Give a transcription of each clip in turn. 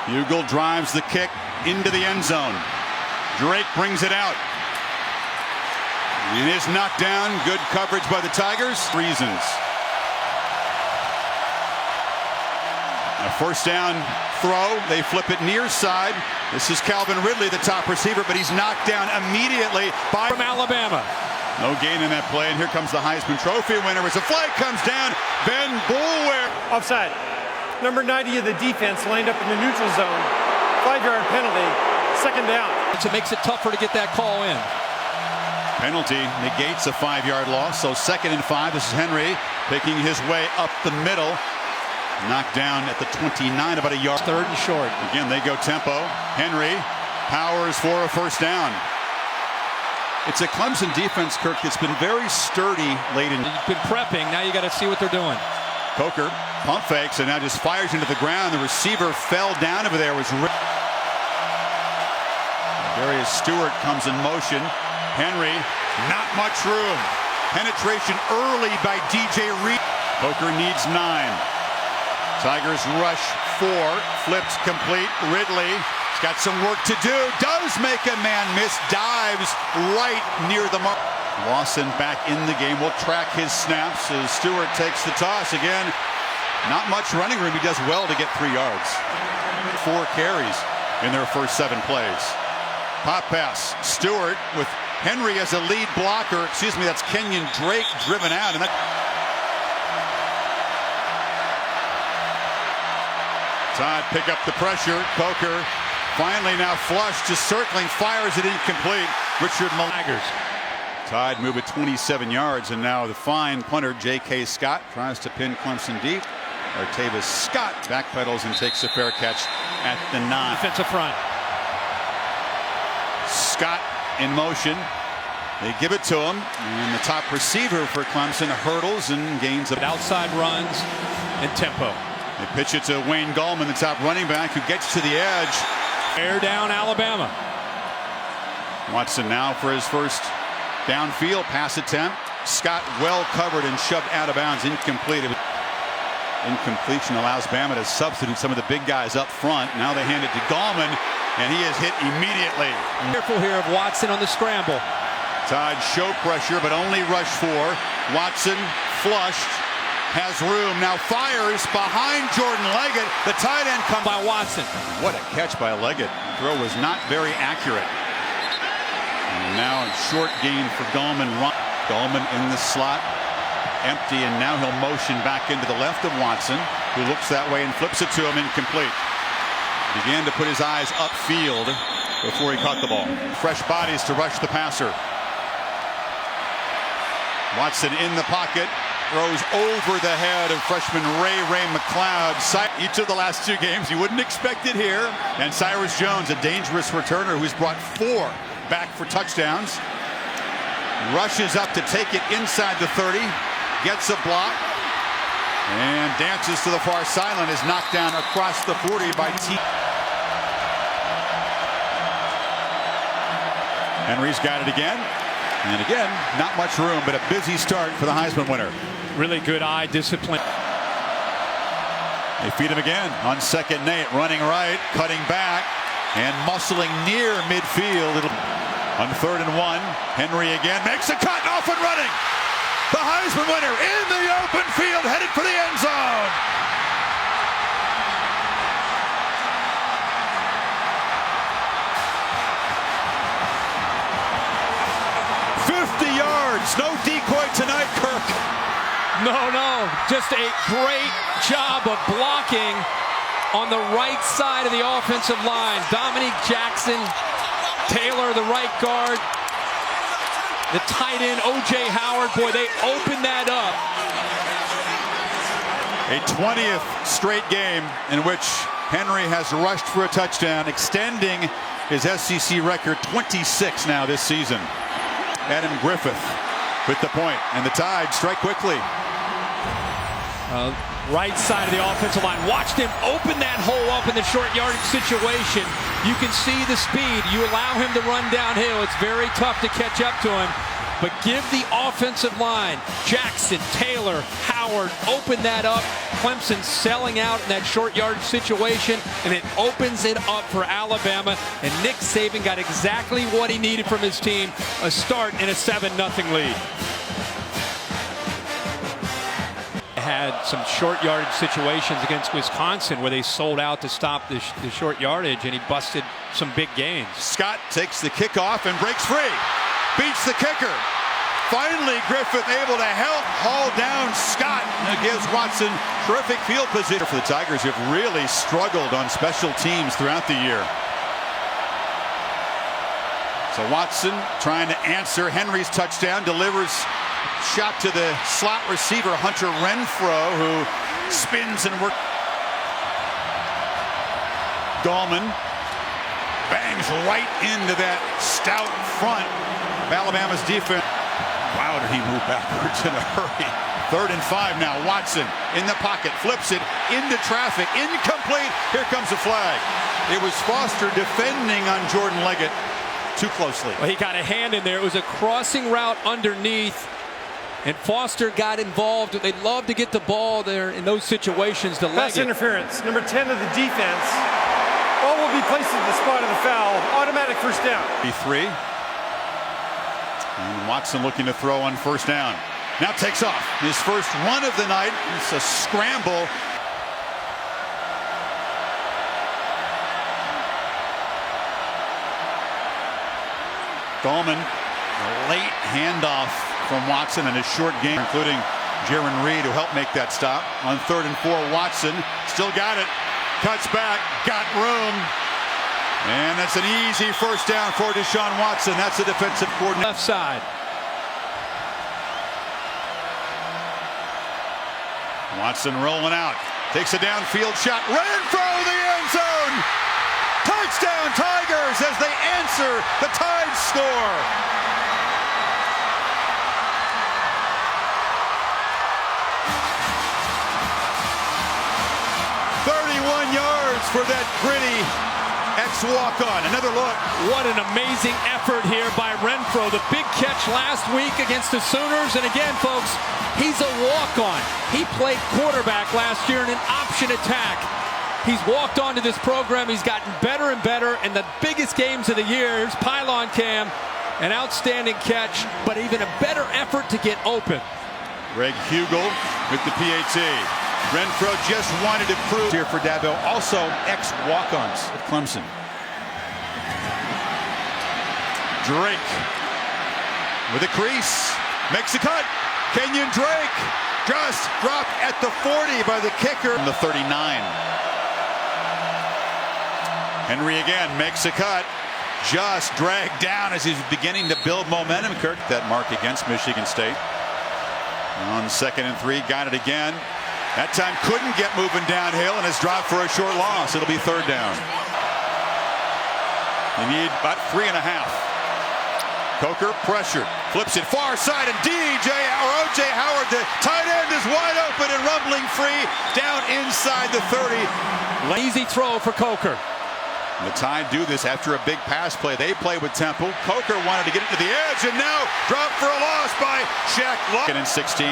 Bugle drives the kick into the end zone. Drake brings it out. And is knocked down. Good coverage by the Tigers. Reasons. A first down throw. They flip it near side. This is Calvin Ridley, the top receiver, but he's knocked down immediately by from Alabama. No gain in that play, and here comes the Heisman Trophy winner as a flag comes down. Ben Boulware. Offside. Number 90 of the defense lined up in the neutral zone. 5-yard penalty. Second down. It makes it tougher to get that call in. Penalty negates a 5-yard loss, so 2nd and 5. This is Henry picking his way up the middle. Knocked down at the 29, about a yard. 3rd and short. Again, they go tempo. Henry powers for a first down. It's a Clemson defense, Kirk, that's been very sturdy late in. You've been prepping. Now you got to see what they're doing. Coker pump fakes and now just fires into the ground. The receiver fell down over there. Was Darius Stewart comes in motion. Henry, not much room. Penetration early by DJ Reed. Coker needs 9. Tigers rush 4, flips complete. Ridley's got some work to do. Does make a man miss. Dives right near the mark. Lawson back in the game. Will track his snaps as Stewart takes the toss again. Not much running room. He does well to get 3 yards. 4 carries in their first 7 plays. Pop pass. Stewart with Henry as a lead blocker. Excuse me, that's Kenyon Drake driven out. And that Todd pick up the pressure. Coker finally now flushed, just circling, fires it incomplete. Richard Tigers. Tide move it 27 yards, and now the fine punter J.K. Scott tries to pin Clemson deep. Artavis Scott backpedals and takes a fair catch at the 9. Defensive front. Scott in motion. They give it to him, and the top receiver for Clemson hurdles and gains a outside runs and tempo. They pitch it to Wayne Gallman, the top running back, who gets to the edge. Air down Alabama. Watson now for his first downfield pass attempt. Scott well covered and shoved out of bounds. Incomplete. Incompletion allows Bama to substitute some of the big guys up front. Now they hand it to Gallman, and he is hit immediately. Careful here of Watson on the scramble. Tide show pressure, but only rush 4. Watson flushed. Has room, now fires behind Jordan Leggett. The tight end comes by Watson. What a catch by Leggett. The throw was not very accurate. And now a short gain for Gallman. Gallman in the slot, empty, and now he'll motion back into the left of Watson, who looks that way and flips it to him, incomplete. Began to put his eyes upfield before he caught the ball. Fresh bodies to rush the passer. Watson in the pocket. Throws over the head of freshman Ray McLeod. Each of the last 2 games, you wouldn't expect it here. And Cyrus Jones, a dangerous returner who's brought 4 back for touchdowns. Rushes up to take it inside the 30. Gets a block. And dances to the far sideline. Is knocked down across the 40 by T. Henry's got it again. And again, not much room, but a busy start for the Heisman winner. Really good eye discipline. They feed him again on 2nd and 8, running right, cutting back, and muscling near midfield. On 3rd and 1, Henry again makes a cut, off and running. The Heisman winner in the open field, headed for the end zone. No decoy tonight, Kirk. No. Just a great job of blocking on the right side of the offensive line. Dominique Jackson, Taylor, the right guard. The tight end, O.J. Howard. Boy, they opened that up. A 20th straight game in which Henry has rushed for a touchdown, extending his SEC record 26 now this season. Adam Griffith with the point, and the Tide strike quickly. Right side of the offensive line. Watched him open that hole up in the short yardage situation. You can see the speed. You allow him to run downhill. It's very tough to catch up to him. But give the offensive line, Jackson, Taylor, Howard, Howard opened that up. Clemson selling out in that short yardage situation, and it opens it up for Alabama. And Nick Saban got exactly what he needed from his team, a start in a 7-0 lead. Had some short yardage situations against Wisconsin where they sold out to stop the short yardage, and he busted some big gains. Scott takes the kickoff and breaks free. Beats the kicker. Finally, Griffith able to help haul down Scott. And it gives Watson terrific field position. For the Tigers, who have really struggled on special teams throughout the year. So Watson trying to answer Henry's touchdown, delivers shot to the slot receiver Hunter Renfro, who spins and works. Gallman bangs right into that stout front of Alabama's defense. Wow, did he move backwards in a hurry. 3rd and 5 now. Watson in the pocket, flips it into traffic, incomplete. Here comes a flag. It was Foster defending on Jordan Leggett too closely. Well, he got a hand in there. It was a crossing route underneath, and Foster got involved. They love to get the ball there in those situations to Leggett. Pass interference. Number 10 of the defense. Ball will be placed at the spot of the foul. Automatic first down. B3. And Watson looking to throw on first down. Now takes off. His first run of the night. It's a scramble. Gallman, a late handoff from Watson in a short game, including Jaron Reed, who helped make that stop. On 3rd and 4, Watson still got it. Cuts back, got room. And that's an easy first down for Deshaun Watson. That's a defensive coordinator. Left side. Watson rolling out. Takes a downfield shot. Ran for the end zone. Touchdown Tigers as they answer the Tide score. For that gritty ex-walk-on. Another look. What an amazing effort here by Renfro. The big catch last week against the Sooners. And again, folks, he's a walk-on. He played quarterback last year in an option attack. He's walked onto this program. He's gotten better and better. And the biggest games of the year, pylon cam, an outstanding catch, but even a better effort to get open. Greg Hugel with the PAT. Renfro just wanted to prove here for Dabo, also ex-walk-ons at Clemson. Drake with a crease, makes a cut. Kenyon Drake just dropped at the 40 by the kicker. The 39. Henry again makes a cut, just dragged down as he's beginning to build momentum. Kirk, that mark against Michigan State. On 2nd and 3, got it again. That time couldn't get moving downhill and has dropped for a short loss. It'll be 3rd down. You need about 3.5. Coker pressured, flips it far side, and O.J. Howard, the tight end, is wide open and rumbling free down inside the 30. Easy throw for Coker. The Tide do this after a big pass play. They play with Temple. Coker wanted to get it to the edge, and now dropped for a loss by Shaq Lawson. In 16.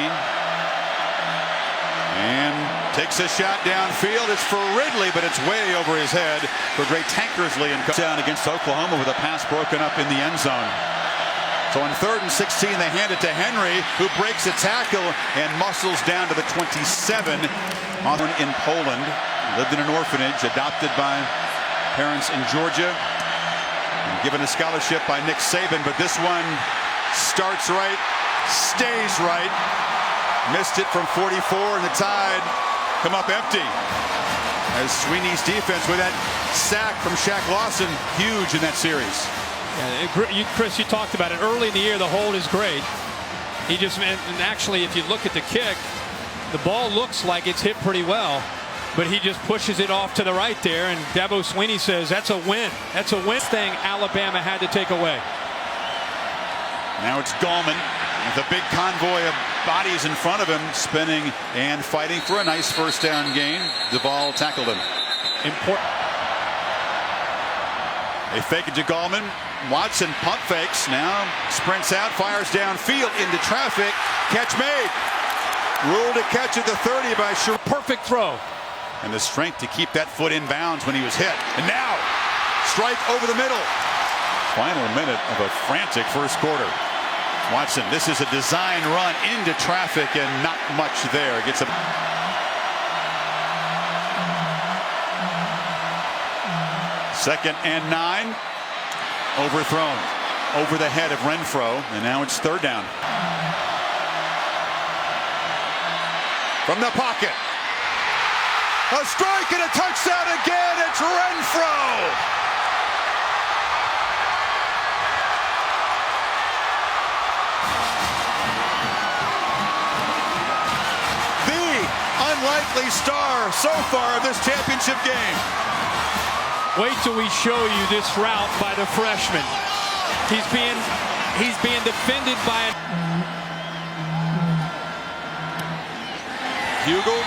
And takes a shot downfield. It's for Ridley, but it's way over his head for Dre Tankersley, and down against Oklahoma with a pass broken up in the end zone. So on 3rd and 16, they hand it to Henry, who breaks a tackle and muscles down to the 27. In Poland, lived in an orphanage, adopted by parents in Georgia, and given a scholarship by Nick Saban. But this one starts right, stays right. Missed it from 44, and the Tide come up empty. As Swinney's defense with that sack from Shaq Lawson, huge in that series. Yeah, Chris, you talked about it early in the year. The hold is great. He just, and actually, if you look at the kick, the ball looks like it's hit pretty well, but he just pushes it off to the right there. And Dabo Swinney says that's a win. That's a win thing Alabama had to take away. Now it's Gallman with a big convoy of bodies in front of him, spinning and fighting for a nice first down gain. Duvall tackled him. Important. They fake it to Gallman. Watson pump fakes, now sprints out, fires downfield into traffic. Catch made. Ruled to catch at the 30 by Sher. Perfect throw. And the strength to keep that foot in bounds when he was hit. And now, strike over the middle. Final minute of a frantic first quarter. Watson, this is a design run into traffic and not much there. Gets a... Second and 9. Overthrown. Over the head of Renfro. And now it's third down. From the pocket. A strike and a touchdown again. It's Renfro. Unlikely star so far of this championship game. Wait till we show you this route by the freshman. He's being defended by Hugel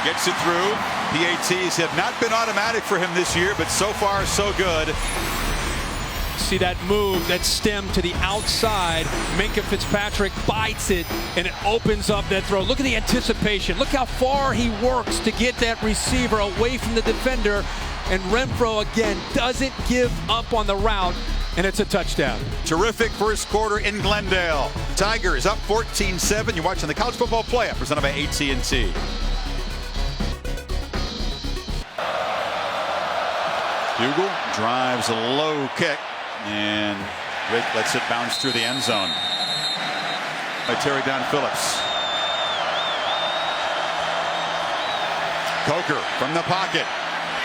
gets it through. PATs have not been automatic for him this year, but so far so good. See that move, that stem to the outside. Minkah Fitzpatrick bites it, and it opens up that throw. Look at the anticipation. Look how far he works to get that receiver away from the defender. And Renfro, again, doesn't give up on the route, and it's a touchdown. Terrific first quarter in Glendale. Tigers up 14-7. You're watching the College Football Playoff presented by AT&T. Hugel drives a low kick. And Rick lets it bounce through the end zone. By Terry Down Phillips. Coker from the pocket.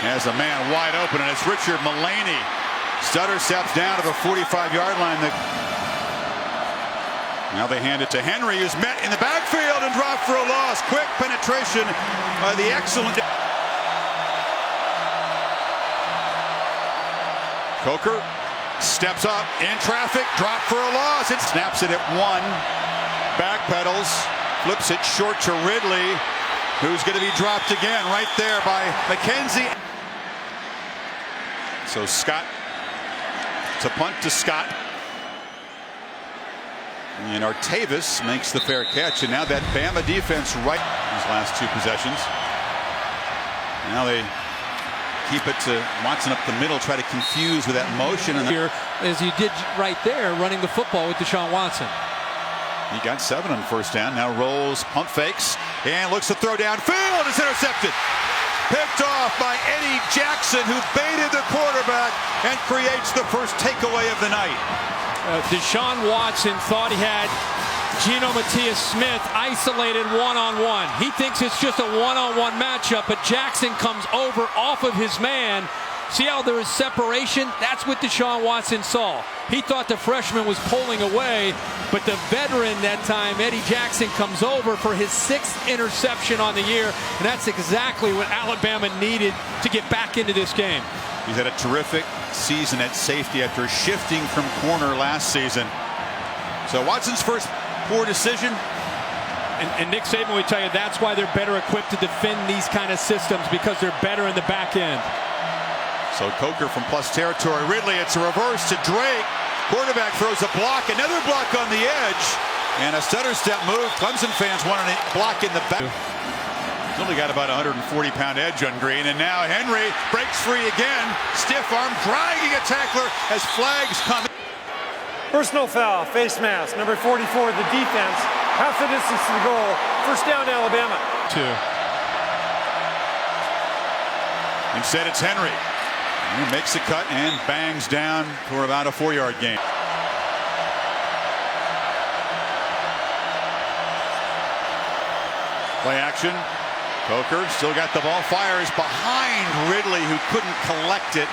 Has a man wide open, and it's Richard Mullaney. Stutter steps down to the 45-yard line. Now they hand it to Henry, who's met in the backfield and dropped for a loss. Quick penetration by the excellent Coker. Steps up in traffic, drop for a loss. It snaps it at 1. Backpedals, flips it short to Ridley, who's going to be dropped again right there by McKenzie. So Scott, to punt to Scott. And Artavis makes the fair catch. And now that Bama defense right these last two possessions. Now they keep it to Watson up the middle, try to confuse with that motion. And here, as you did right there, running the football with Deshaun Watson. He got 7 on first down. Now rolls, pump fakes, and looks to throw downfield. It's intercepted. Picked off by Eddie Jackson, who baited the quarterback and creates the first takeaway of the night. Deshaun Watson thought he had Geno Matias-Smith isolated one-on-one. He thinks it's just a one-on-one matchup, but Jackson comes over off of his man. See how there is separation? That's what Deshaun Watson saw. He thought the freshman was pulling away, but the veteran that time, Eddie Jackson, comes over for his 6th interception on the year, and that's exactly what Alabama needed to get back into this game. He's had a terrific season at safety after shifting from corner last season. So Watson's first poor decision. And Nick Saban would tell you that's why they're better equipped to defend these kind of systems, because they're better in the back end. So Coker from plus territory. Ridley, it's a reverse to Drake. Quarterback throws a block, another block on the edge, and a stutter step move. Clemson fans want a block in the back. He's only got about 140-pound edge on Green, and now Henry breaks free again. Stiff arm, dragging a tackler as flags come. Personal foul, face mask, number 44, the defense. Half the distance to the goal. First down, Alabama. 2. Instead, it's Henry. He makes a cut and bangs down for about a 4-yard gain. Play action. Coker still got the ball. Fires behind Ridley, who couldn't collect it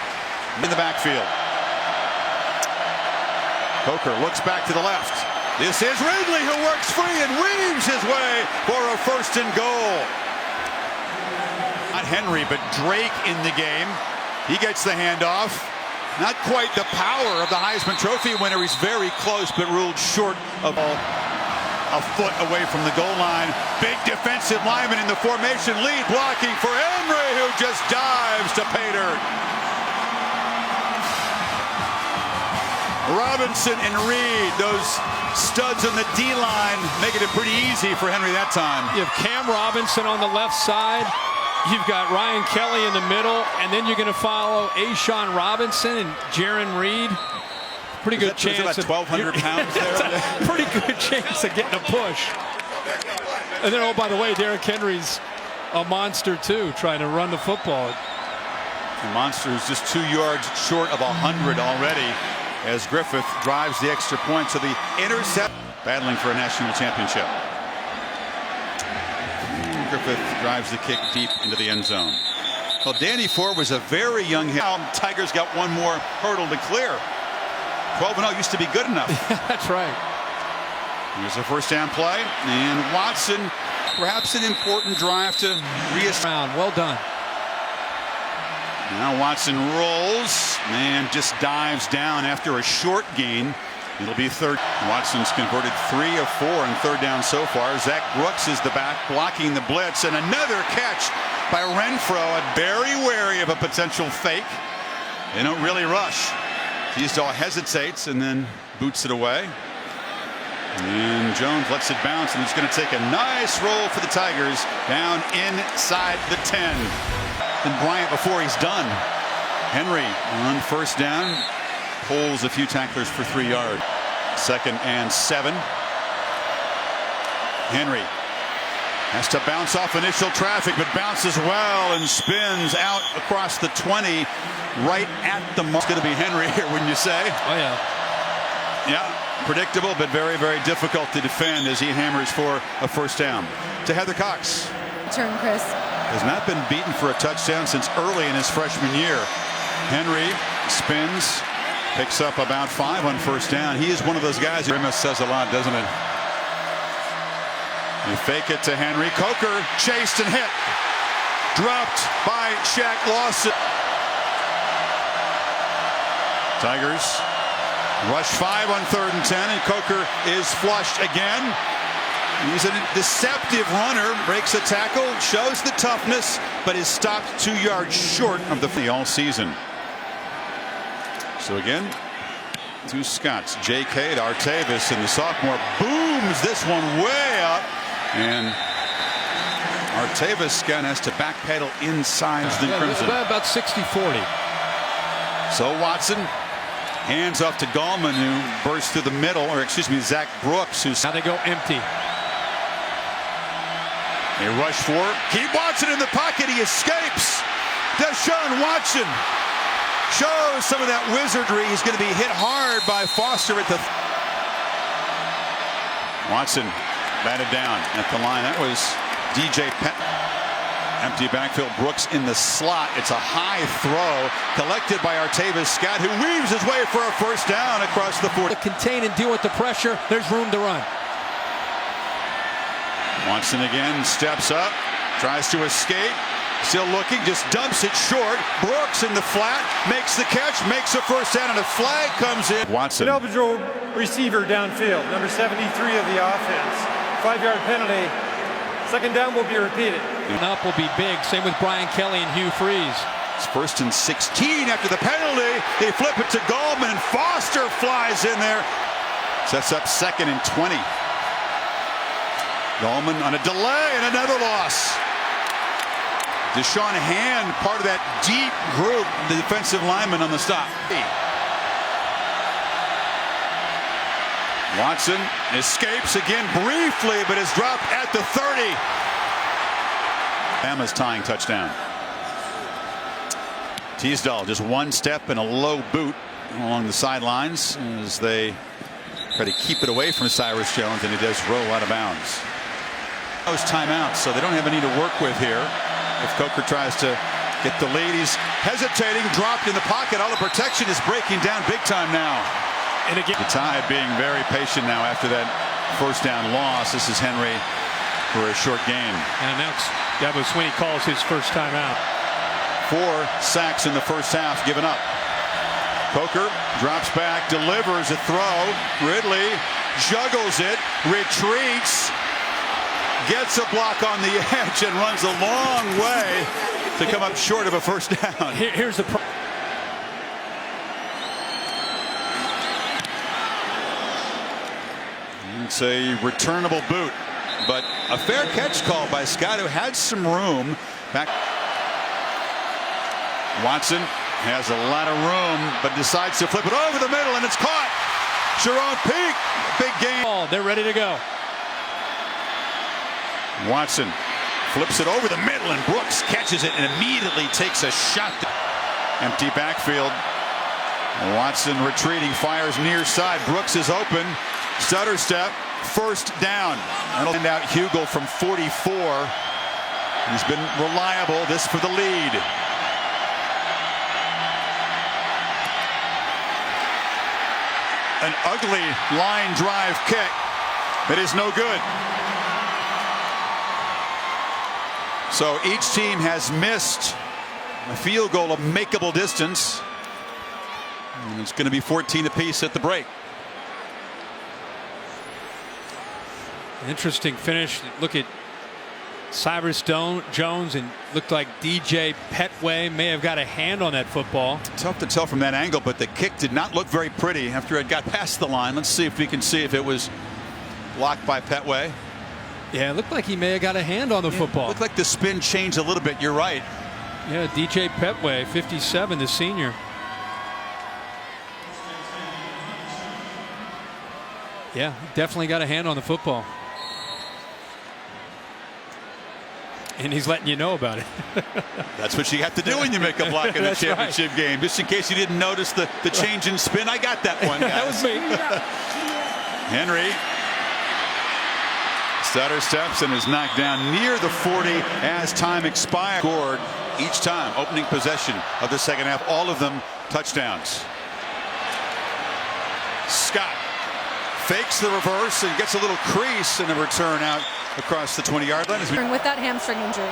in the backfield. Coker looks back to the left. This is Ridley, who works free and weaves his way for a 1st and goal. Not Henry, but Drake in the game. He gets the handoff. Not quite the power of the Heisman Trophy winner. He's very close, but ruled short of a foot away from the goal line. Big defensive lineman in the formation lead, blocking for Henry, who just dives to pay dirt. Robinson and Reed, those studs on the D-line, making it pretty easy for Henry that time. You have Cam Robinson on the left side. You've got Ryan Kelly in the middle, and then you're going to follow Ashawn Robinson and Jaron Reed. Pretty good chance. About 1,200 pounds there. Pretty good chance of getting a push. And then, oh, by the way, Derrick Henry's a monster too, trying to run the football. The monster is just 2 yards short of 100 already, as Griffith drives the extra point. So the intercept, battling for a national championship. Griffith drives the kick deep into the end zone. Well, Danny Ford was a very young hit. Tigers got one more hurdle to clear. 12-0 used to be good enough. That's right. Here's a first down play, and Watson, perhaps an important drive to round. Well done. Now Watson rolls and just dives down after a short gain. It'll be third. Watson's converted 3 of 4 on third down so far. Zach Brooks is the back blocking the blitz, and another catch by Renfro. Very wary of a potential fake. They don't really rush. Teasdale hesitates and then boots it away. And Jones lets it bounce, and he's going to take a nice roll for the Tigers down inside the 10. And Bryant before he's done. Henry on first down pulls a few tacklers for 3 yards. 2nd and 7. Henry has to bounce off initial traffic, but bounces well and spins out across the 20 right at the mark. It's going to be Henry here, wouldn't you say? Oh yeah. Yeah, predictable, but very, very difficult to defend as he hammers for a first down. To Heather Cox. Turn, Chris. Has not been beaten for a touchdown since early in his freshman year. Henry spins, picks up about 5 on first down. He is one of those guys. Remus says a lot, doesn't it? They fake it to Henry. Coker chased and hit. Dropped by Shaq Lawson. Tigers rush 5 on 3rd and 10, and Coker is flushed again. He's a deceptive runner, breaks a tackle, shows the toughness, but is stopped 2 yards short of the all season. So again, 2 Scots, J.K. to Artavis, and the sophomore booms this one way up, and Artavis again has to backpedal inside the Crimson. About 60-40. So Watson hands off to Gallman, who bursts through the middle, or excuse me, Zach Brooks, who's now they go empty. They rush for it. Keep Watson in the pocket. He escapes. Deshaun Watson shows some of that wizardry. He's going to be hit hard by Foster at the. Watson batted down at the line. That was DJ Penn. Empty backfield. Brooks in the slot. It's a high throw collected by Artavis Scott, who weaves his way for a first down across the 40. To contain and deal with the pressure, there's room to run. Watson again steps up, tries to escape, still looking, just dumps it short. Brooks in the flat, makes the catch, makes a first down, and a flag comes in. Watson. An eligible receiver downfield, number 73 of the offense. 5-yard penalty. 2nd down will be repeated. And up will be big. Same with Brian Kelly and Hugh Freeze. It's 1st and 16 after the penalty. They flip it to Gallman, and Foster flies in there. Sets up 2nd and 20. Gallman on a delay and another loss. Deshaun Hand, part of that deep group, the defensive lineman on the stop. Watson escapes again briefly, but is dropped at the 30. Bama's tying touchdown. Teasdale just one step and a low boot along the sidelines as they try to keep it away from Cyrus Jones, and he does roll out of bounds. Those timeouts, so they don't have any to work with here. If Coker tries to get the lead, he's hesitating, dropped in the pocket. All the protection is breaking down big time now. And again, the Tide being very patient now after that first down loss. This is Henry for a short gain. And that's Dabo Swinney calls his first timeout. 4 sacks in the first half given up. Coker drops back, delivers a throw. Ridley juggles it, retreats, gets a block on the edge, and runs a long way to come up short of a first down. Here's the It's a returnable boot, but a fair catch call by Scott, who had some room back. Watson has a lot of room, but decides to flip it over the middle, and it's caught. Sharon Peak, big game. They're ready to go. Watson flips it over the middle, and Brooks catches it and immediately takes a shot. Empty backfield. Watson retreating, fires near side. Brooks is open. Stutter step. First down. That'll send out Hugel from 44. He's been reliable. This for the lead. An ugly line drive kick that is no good. So each team has missed a field goal of makeable distance. And it's going to be 14 apiece at the break. Interesting finish. Look at Cyrus Jones, and looked like DJ Petway may have got a hand on that football. Tough to tell from that angle, but the kick did not look very pretty after it got past the line. Let's see if we can see if it was blocked by Petway. Yeah, it looked like he may have got a hand on the football. Looked like the spin changed a little bit. You're right. Yeah, DJ Petway, 57, the senior. Yeah, definitely got a hand on the football. And he's letting you know about it. That's what you have to do when you make a block in a championship game. Just in case you didn't notice the change in spin. I got that one, guys. That was me. Henry. Stutter steps and is knocked down near the 40 as time expired. Scored each time. Opening possession of the second half. All of them touchdowns. Scott fakes the reverse and gets a little crease in a return out across the 20-yard line. With that hamstring injury.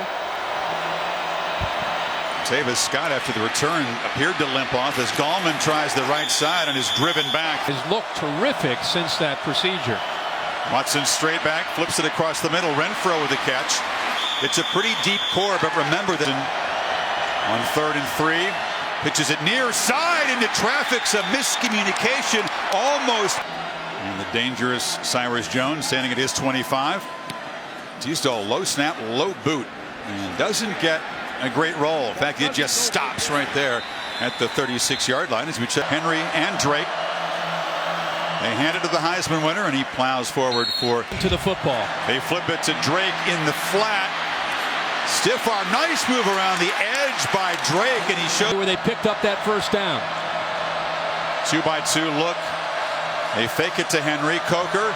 Tavis Scott, after the return, appeared to limp off as Gallman tries the right side and is driven back. Has looked terrific since that procedure. Watson straight back, flips it across the middle. Renfro with the catch. It's a pretty deep core, but remember that on 3rd and 3, pitches it near side into traffic's a miscommunication almost. And the dangerous Cyrus Jones standing at his 25. Teasdale low snap, low boot, and doesn't get a great roll. In fact, it just stops right there at the 36-yard line as we check Henry and Drake. They hand it to the Heisman winner, and he plows forward for to the football. They flip it to Drake in the flat. Stiff arm, nice move around the edge by Drake, and he showed where they picked up that first down. 2-by-2 look. They fake it to Henry. Coker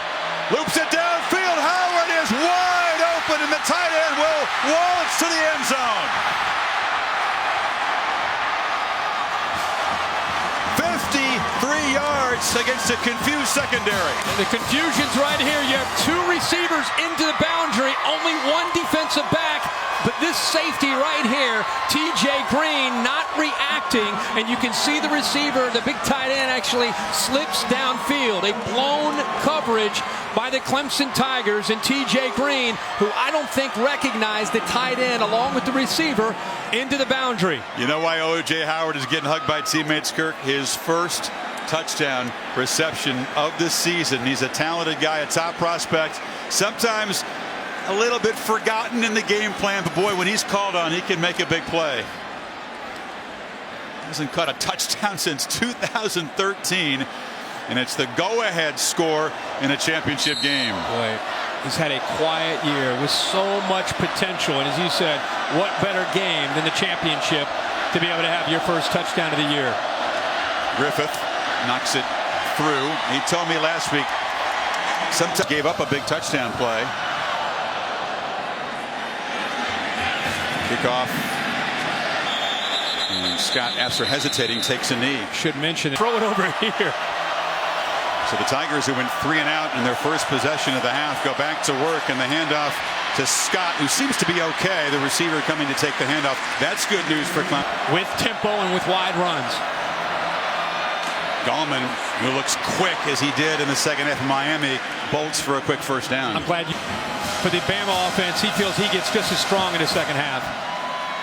loops it downfield. Howard is wide open, and the tight end will waltz to the end zone. 53 yards against a confused secondary. And the confusion's right here. You have two receivers into the boundary, only one defensive back. But this safety right here, TJ Green, not reacting, and you can see the receiver, the big tight end, actually slips downfield. A blown coverage by the Clemson Tigers, and TJ Green, who I don't think recognized the tight end along with the receiver into the boundary. You know why O.J. Howard is getting hugged by teammates, Kirk? His first touchdown reception of the season. He's a talented guy, a top prospect. Sometimes a little bit forgotten in the game plan, but boy, when he's called on, he can make a big play. Hasn't caught a touchdown since 2013, and it's the go-ahead score in a championship game. Boy, he's had a quiet year with so much potential, and as you said, what better game than the championship to be able to have your first touchdown of the year. Griffith knocks it through. He told me last week sometimes gave up a big touchdown play. Kickoff. And Scott, after hesitating, takes a knee. Should mention it. Throw it over here. So the Tigers, who went 3 and out in their first possession of the half, go back to work, and the handoff to Scott, who seems to be okay. The receiver coming to take the handoff. That's good news for Clemson. With tempo and with wide runs. Gallman, who looks quick as he did in the second half of Miami, bolts for a quick first down. I'm glad for the Bama offense, he feels he gets just as strong in the second half.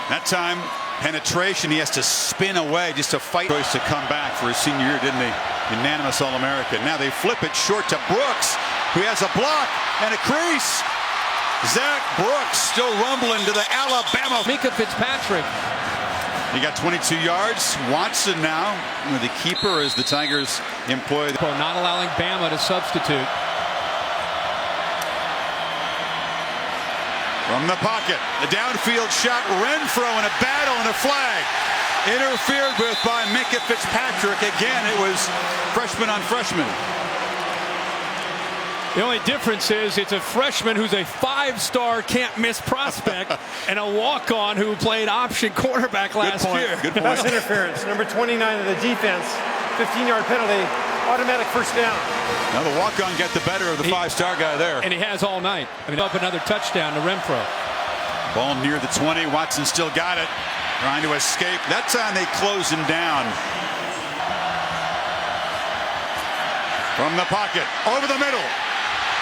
That time, penetration, he has to spin away just to fight. Choice to come back for his senior year, didn't he? Unanimous All-American. Now they flip it short to Brooks, who has a block and a crease. Zach Brooks still rumbling to the Alabama. Mika Fitzpatrick. He got 22 yards. Watson now the keeper as the Tigers employ. Not allowing Bama to substitute. From the pocket, the downfield shot. Renfro in a battle and a flag. Interfered with by Mika Fitzpatrick. Again, it was freshman on freshman. The only difference is it's a freshman who's a 5-star can't-miss prospect and a walk-on who played option quarterback last year. Good point. Pass interference, number 29 of the defense, 15-yard penalty, automatic first down. Now the walk-on got the better of the 5-star guy there. And he has all night. I mean, up another touchdown to Renfro. Ball near the 20. Watson still got it. Trying to escape. That time they close him down. From the pocket, over the middle.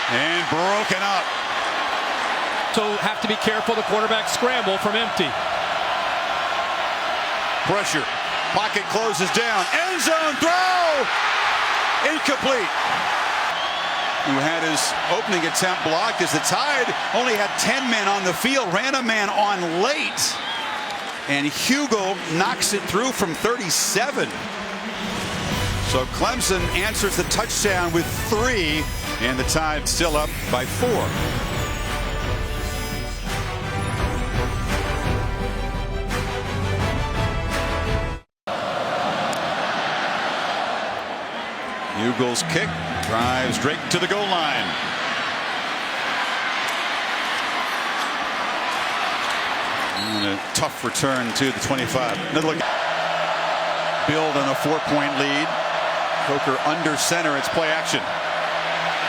And broken up. So have to be careful the quarterback scramble from empty. Pressure. Pocket closes down. End zone throw. Incomplete. Who had his opening attempt blocked as the Tide only had 10 men on the field. Ran a man on late. And Hugo knocks it through from 37. So Clemson answers the touchdown with 3. And the Tide still up by 4. Hugo's kick drives Drake to the goal line. And a tough return to the 25. Another look. Build on a 4-point lead. Coker under center. It's play action.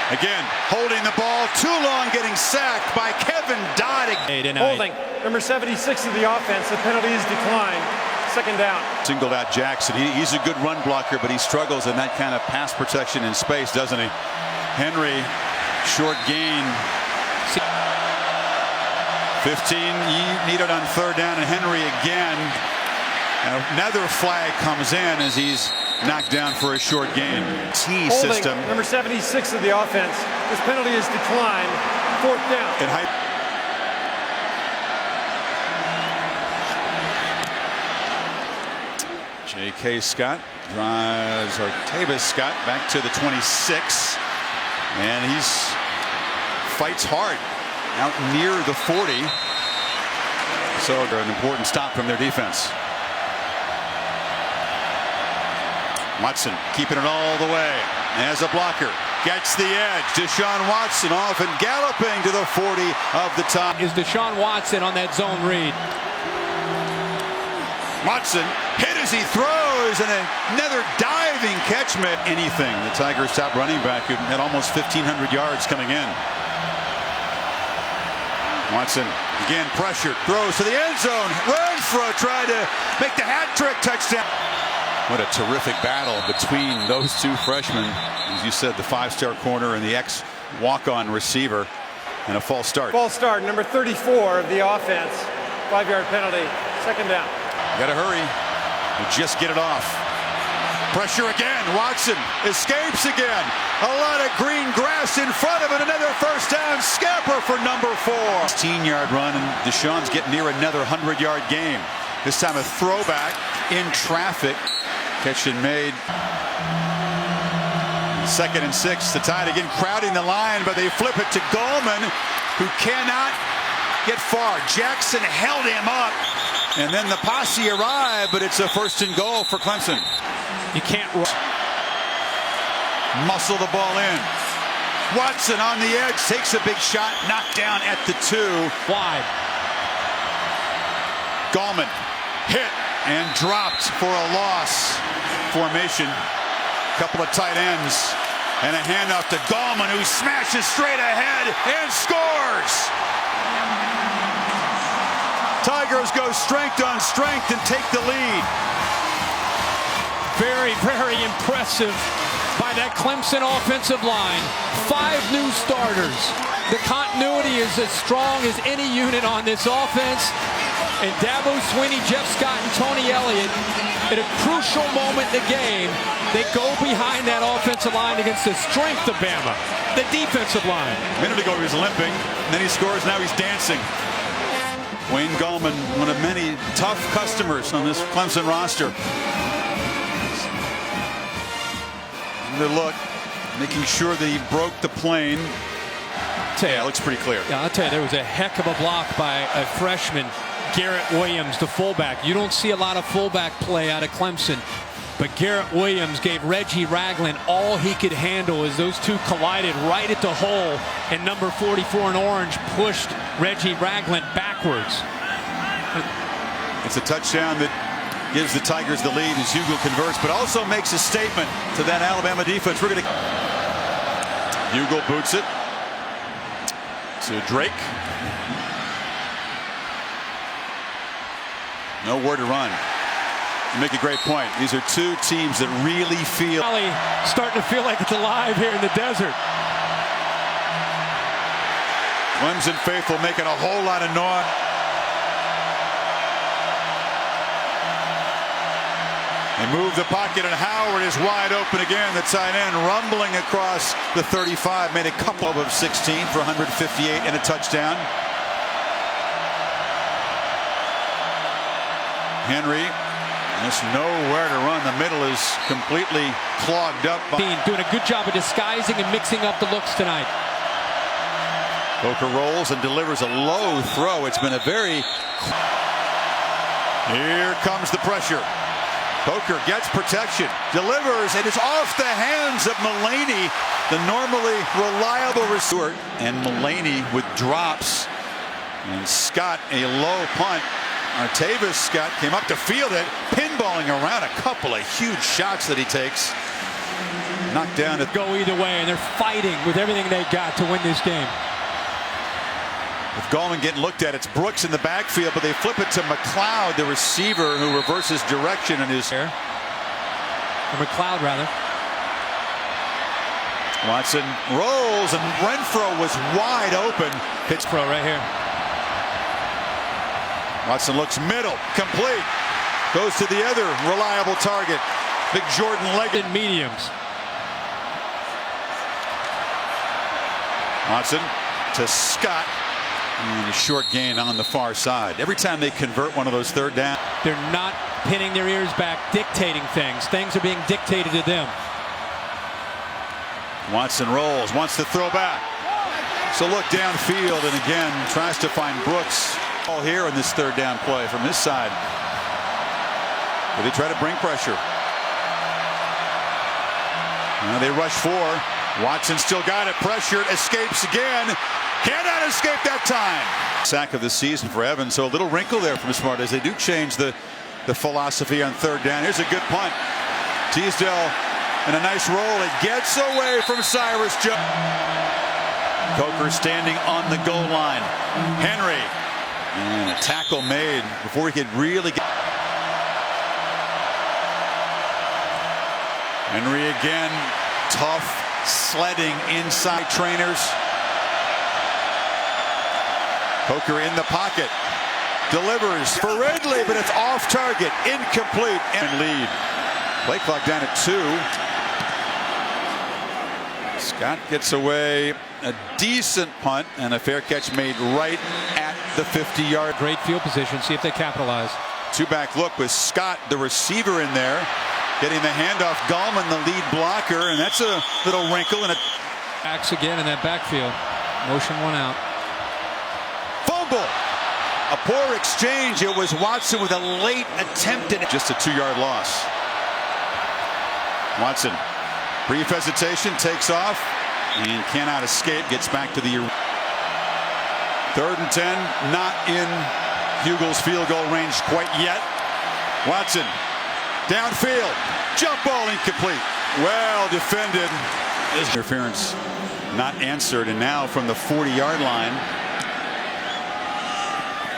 Again, holding the ball too long, getting sacked by Kevin Dodd. Holding, number 76 of the offense. The penalty is declined. Second down. Singled out Jackson. He's a good run blocker, but he struggles in that kind of pass protection in space, doesn't he? Henry, short gain. 15 needed on 3rd down, and Henry again. Another flag comes in as he's knocked down for a short gain. T system. Number 76 of the offense. This penalty is declined. 4th down. J.K. Scott drives Artavis Scott back to the 26. And he's fights hard out near the 40. So an important stop from their defense. Watson keeping it all the way as a blocker. Gets the edge. Deshaun Watson off and galloping to the 40 of the top. Is Deshaun Watson on that zone read? Watson hit as he throws, and another diving catch meant anything. The Tigers' top running back who had almost 1,500 yards coming in. Watson again pressured, throws to the end zone. Renfro tried to make the hat trick touchdown. What a terrific battle between those two freshmen. As you said, the 5-star corner and the ex-walk-on receiver, and a false start. False start, number 34 of the offense. 5-yard penalty, 2nd down. Got to hurry and just get it off. Pressure again. Watson escapes again. A lot of green grass in front of it. Another first down. Scamper for number 4. 16-yard run, and Deshaun's getting near another 100-yard game. This time a throwback in traffic. Catch and made. 2nd and 6. The Tide again crowding the line, but they flip it to Gallman, who cannot get far. Jackson held him up, and then the posse arrived, but it's a 1st and goal for Clemson. You can't muscle the ball in. Watson on the edge, takes a big shot, knocked down at the 2. Wide. Gallman hit and dropped for a loss. Formation. Couple of tight ends. And a handoff to Gallman, who smashes straight ahead and scores. Tigers go strength on strength and take the lead. Very, very impressive by that Clemson offensive line. 5 new starters. The continuity is as strong as any unit on this offense. And Dabo, Swinney, Jeff Scott, and Tony Elliott, at a crucial moment in the game, they go behind that offensive line against the strength of Bama, the defensive line. A minute ago he was limping, and then he scores. Now he's dancing. Wayne Gallman, one of many tough customers on this Clemson roster. Good look, making sure that he broke the plane. Yeah, it looks pretty clear. Yeah, I'll tell you, there was a heck of a block by a freshman, Garrett Williams, the fullback. You don't see a lot of fullback play out of Clemson, but Garrett Williams gave Reggie Ragland all he could handle as those two collided right at the hole, and number 44 in orange pushed Reggie Ragland backwards. It's a touchdown that gives the Tigers the lead as Hugo converts, but also makes a statement to that Alabama defense. We're going to... Hugo boots it to Drake. Nowhere to run. You make a great point. These are two teams that really feel... Starting to feel like it's alive here in the desert. Clemson faithful making a whole lot of noise. They move the pocket, and Howard is wide open again. The tight end rumbling across the 35. Made a couple of 16 for 158 and a touchdown. Henry, just nowhere to run. The middle is completely clogged up. Doing a good job of disguising and mixing up the looks tonight. Coker rolls and delivers a low throw. It's been a very... Here comes the pressure. Coker gets protection, delivers, and is off the hands of Mullaney, the normally reliable receiver. And Mullaney with drops. And Scott, a low punt. Artavis Scott came up to field it, pinballing around a couple of huge shots that he takes. Knocked down. Go either way, and they're fighting with everything they got to win this game. With Gallman getting looked at, it's Brooks in the backfield, but they flip it to McLeod, the receiver, who reverses direction in his... Or McLeod, rather. Watson rolls, and Renfro was wide open. Hits pro right here. Watson looks middle, complete. Goes to the other reliable target. Big Jordan Leggett. Mediums. Watson to Scott. And a short gain on the far side. Every time they convert one of those third down. They're not pinning their ears back, dictating things. Things are being dictated to them. Watson rolls, wants to throw back. So look downfield, and again tries to find Brooks. All here in this third down play from his side. But they try to bring pressure. Now they rush 4. Watson still got it, pressured, escapes again. Cannot escape that time. Sack of the season for Evans, so a little wrinkle there from Smart as they do change the philosophy on third down. Here's a good punt. Teasdale and a nice roll. It gets away from Cyrus Jones. Coker standing on the goal line. Henry, and a tackle made before he could really get. Henry again, tough sledding inside trainers. Coker in the pocket, delivers for Ridley, but it's off target, incomplete, and lead. Play clock down at 2. Scott gets away, a decent punt, and a fair catch made right at the 50-yard. Great field position, see if they capitalize. Two-back look with Scott, the receiver, in there, getting the handoff. Gallman, the lead blocker, and that's a little wrinkle. And backs again in that backfield. Motion one out. Fumble. A poor exchange. It was Watson with a late attempt at just a 2-yard loss. Watson, brief hesitation, takes off and cannot escape. Gets back to the 3rd and 10. Not in Hugel's field goal range quite yet. Watson downfield, jump ball incomplete. Well defended. Interference not answered, and now from the 40-yard line,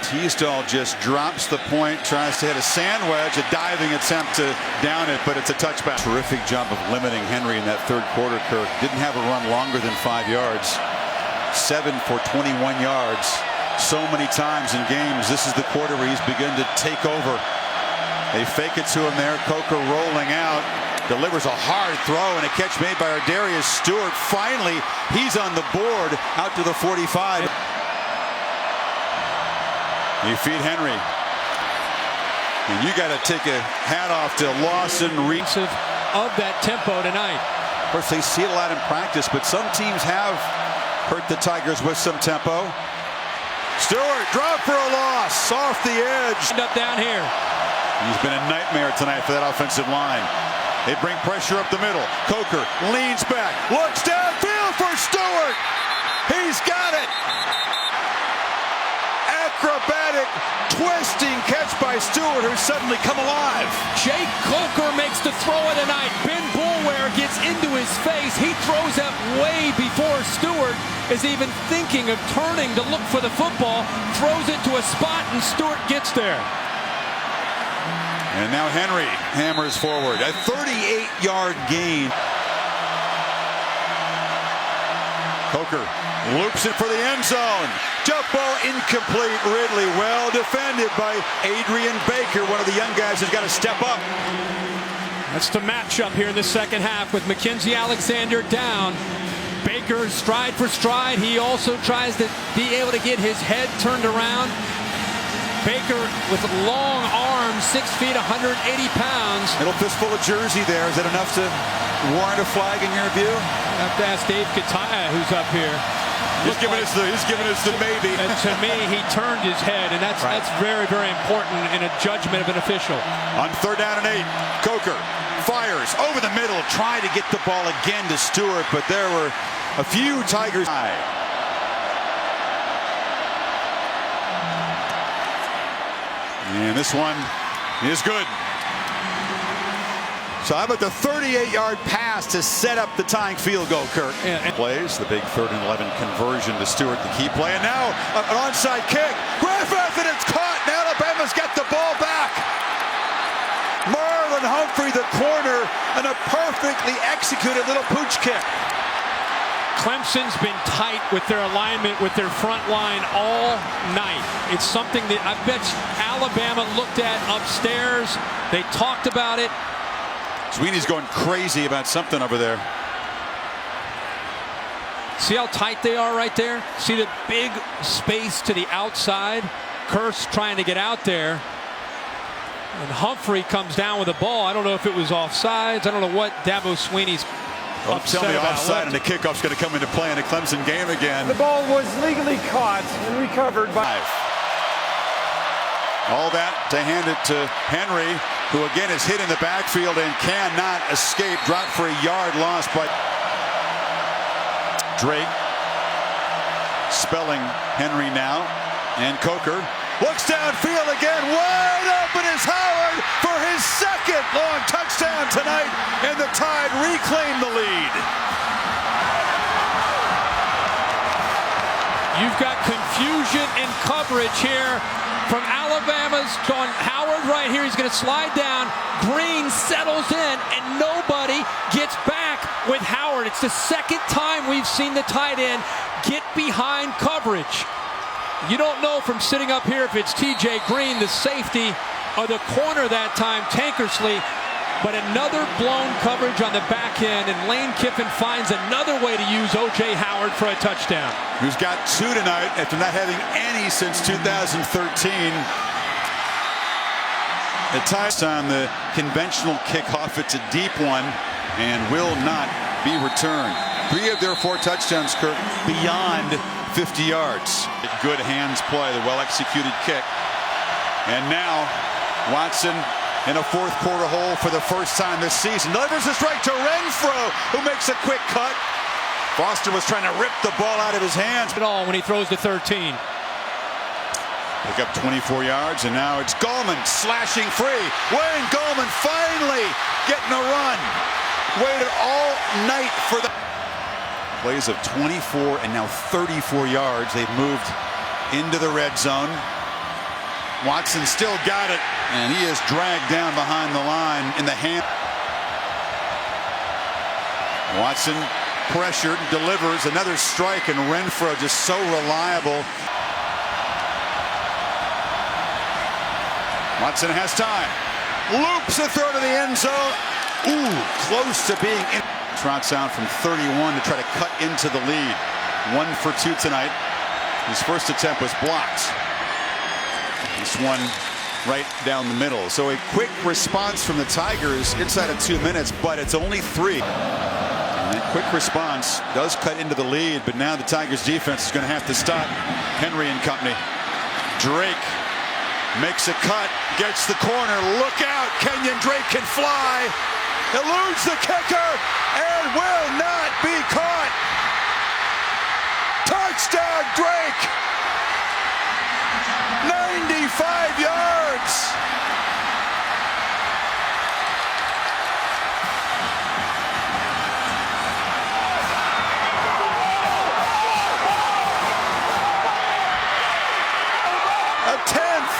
Teasdale just drops the point, tries to hit a sand wedge, a diving attempt to down it, but it's a touchback. Terrific job of limiting Henry in that third quarter, Kirk. Didn't have a run longer than 5 yards. 7 for 21 yards. so many times in games. This is the quarter where he's begun to take over. They fake it to him there. Coker rolling out. Delivers a hard throw and a catch made by Darius Stewart. Finally, he's on the board out to the 45. You feed Henry. And you got to take a hat off to Lawson. Of that tempo tonight. Of course, they see it a lot in practice, but some teams have hurt the Tigers with some tempo. Stewart drop for a loss off the edge. Up down here. He's been a nightmare tonight for that offensive line. They bring pressure up the middle. Coker leans back, looks downfield for Stewart. He's got it. Acrobatic, twisting catch by Stewart, who's suddenly come alive. Jake Coker makes the throw of the night. Ben Boulware gets into his face. He throws that way before Stewart is even thinking of turning to look for the football. Throws it to a spot, and Stewart gets there. And now Henry hammers forward. A 38-yard gain. Coker loops it for the end zone. Jump ball incomplete. Ridley well defended by Adrian Baker. One of the young guys has got to step up. That's the matchup here in the second half with Mackenzie Alexander down. Baker stride for stride. He also tries to be able to get his head turned around. Baker with long arms, 6 feet, 180 pounds. Little fistful of jersey there. Is that enough to warrant a flag in your view? I have to ask Dave Kataya, who's up here. He's giving us the maybe. And to me, he turned his head, and that's very, very important in a judgment of an official. On 3rd down and 8, Coker fires over the middle, trying to get the ball again to Stewart, but there were a few Tigers. And this one is good. So how about the 38-yard pass to set up the tying field goal, Kirk? Plays the big 3rd and 11 conversion to Stewart, the key play. And now an onside kick. Griffith, and it's caught. Now Alabama's got the ball back. Marlon Humphrey, the corner, and a perfectly executed little pooch kick. Clemson's been tight with their alignment with their front line all night. It's something that I bet Alabama looked at upstairs. They talked about it. Swinney's going crazy about something over there. See how tight they are right there? See the big space to the outside? Kurse trying to get out there. And Humphrey comes down with the ball. I don't know if it was offsides. I don't know what Dabo Swinney's tell me offside, and the kickoff's going to come into play in a Clemson game again. The ball was legally caught and recovered by. All that to hand it to Henry, who again is hit in the backfield and cannot escape. Dropped for a yard, lost by Drake. Spelling Henry now, and Coker looks downfield again. Wide open is Howard for his second long touchdown tonight, and the Tide reclaim the lead. You've got confusion in coverage here from Alabama's on Howard right here. He's going to slide down. Green settles in, and nobody gets back with Howard. It's the second time we've seen the tight end get behind coverage. You don't know from sitting up here if it's TJ Green, the safety, or the corner that time, Tankersley. But another blown coverage on the back end, and Lane Kiffin finds another way to use O.J. Howard for a touchdown. Who's got 2 tonight after not having any since 2013. The Tides on the conventional kickoff. It's a deep one and will not be returned. 3 of their 4 touchdowns, Kirk, beyond 50 yards. Good hands play, the well-executed kick. And now Watson in a 4th quarter hole for the first time this season. Delivers a strike to Renfro, who makes a quick cut. Foster was trying to rip the ball out of his hands. At all when he throws to 13. Pick up 24 yards, and now it's Gallman slashing free. Wayne Gallman finally getting a run. Waited all night for the plays of 24 and now 34 yards. They've moved into the red zone. Watson still got it, and he is dragged down behind the line in the hand. Watson pressured, delivers another strike, and Renfro just so reliable. Watson has time. Loops a throw to the end zone. Ooh, close to being in. Trots out from 31 to try to cut into the lead. 1 for 2 tonight. His first attempt was blocked. This one right down the middle. So a quick response from the Tigers inside of 2 minutes, but it's only 3. And that quick response does cut into the lead, but now the Tigers defense is going to have to stop Henry and company. Drake makes a cut, gets the corner. Look out, Kenyon Drake can fly. Eludes the kicker and will not be caught. Touchdown, Drake. 95 yards. A 10th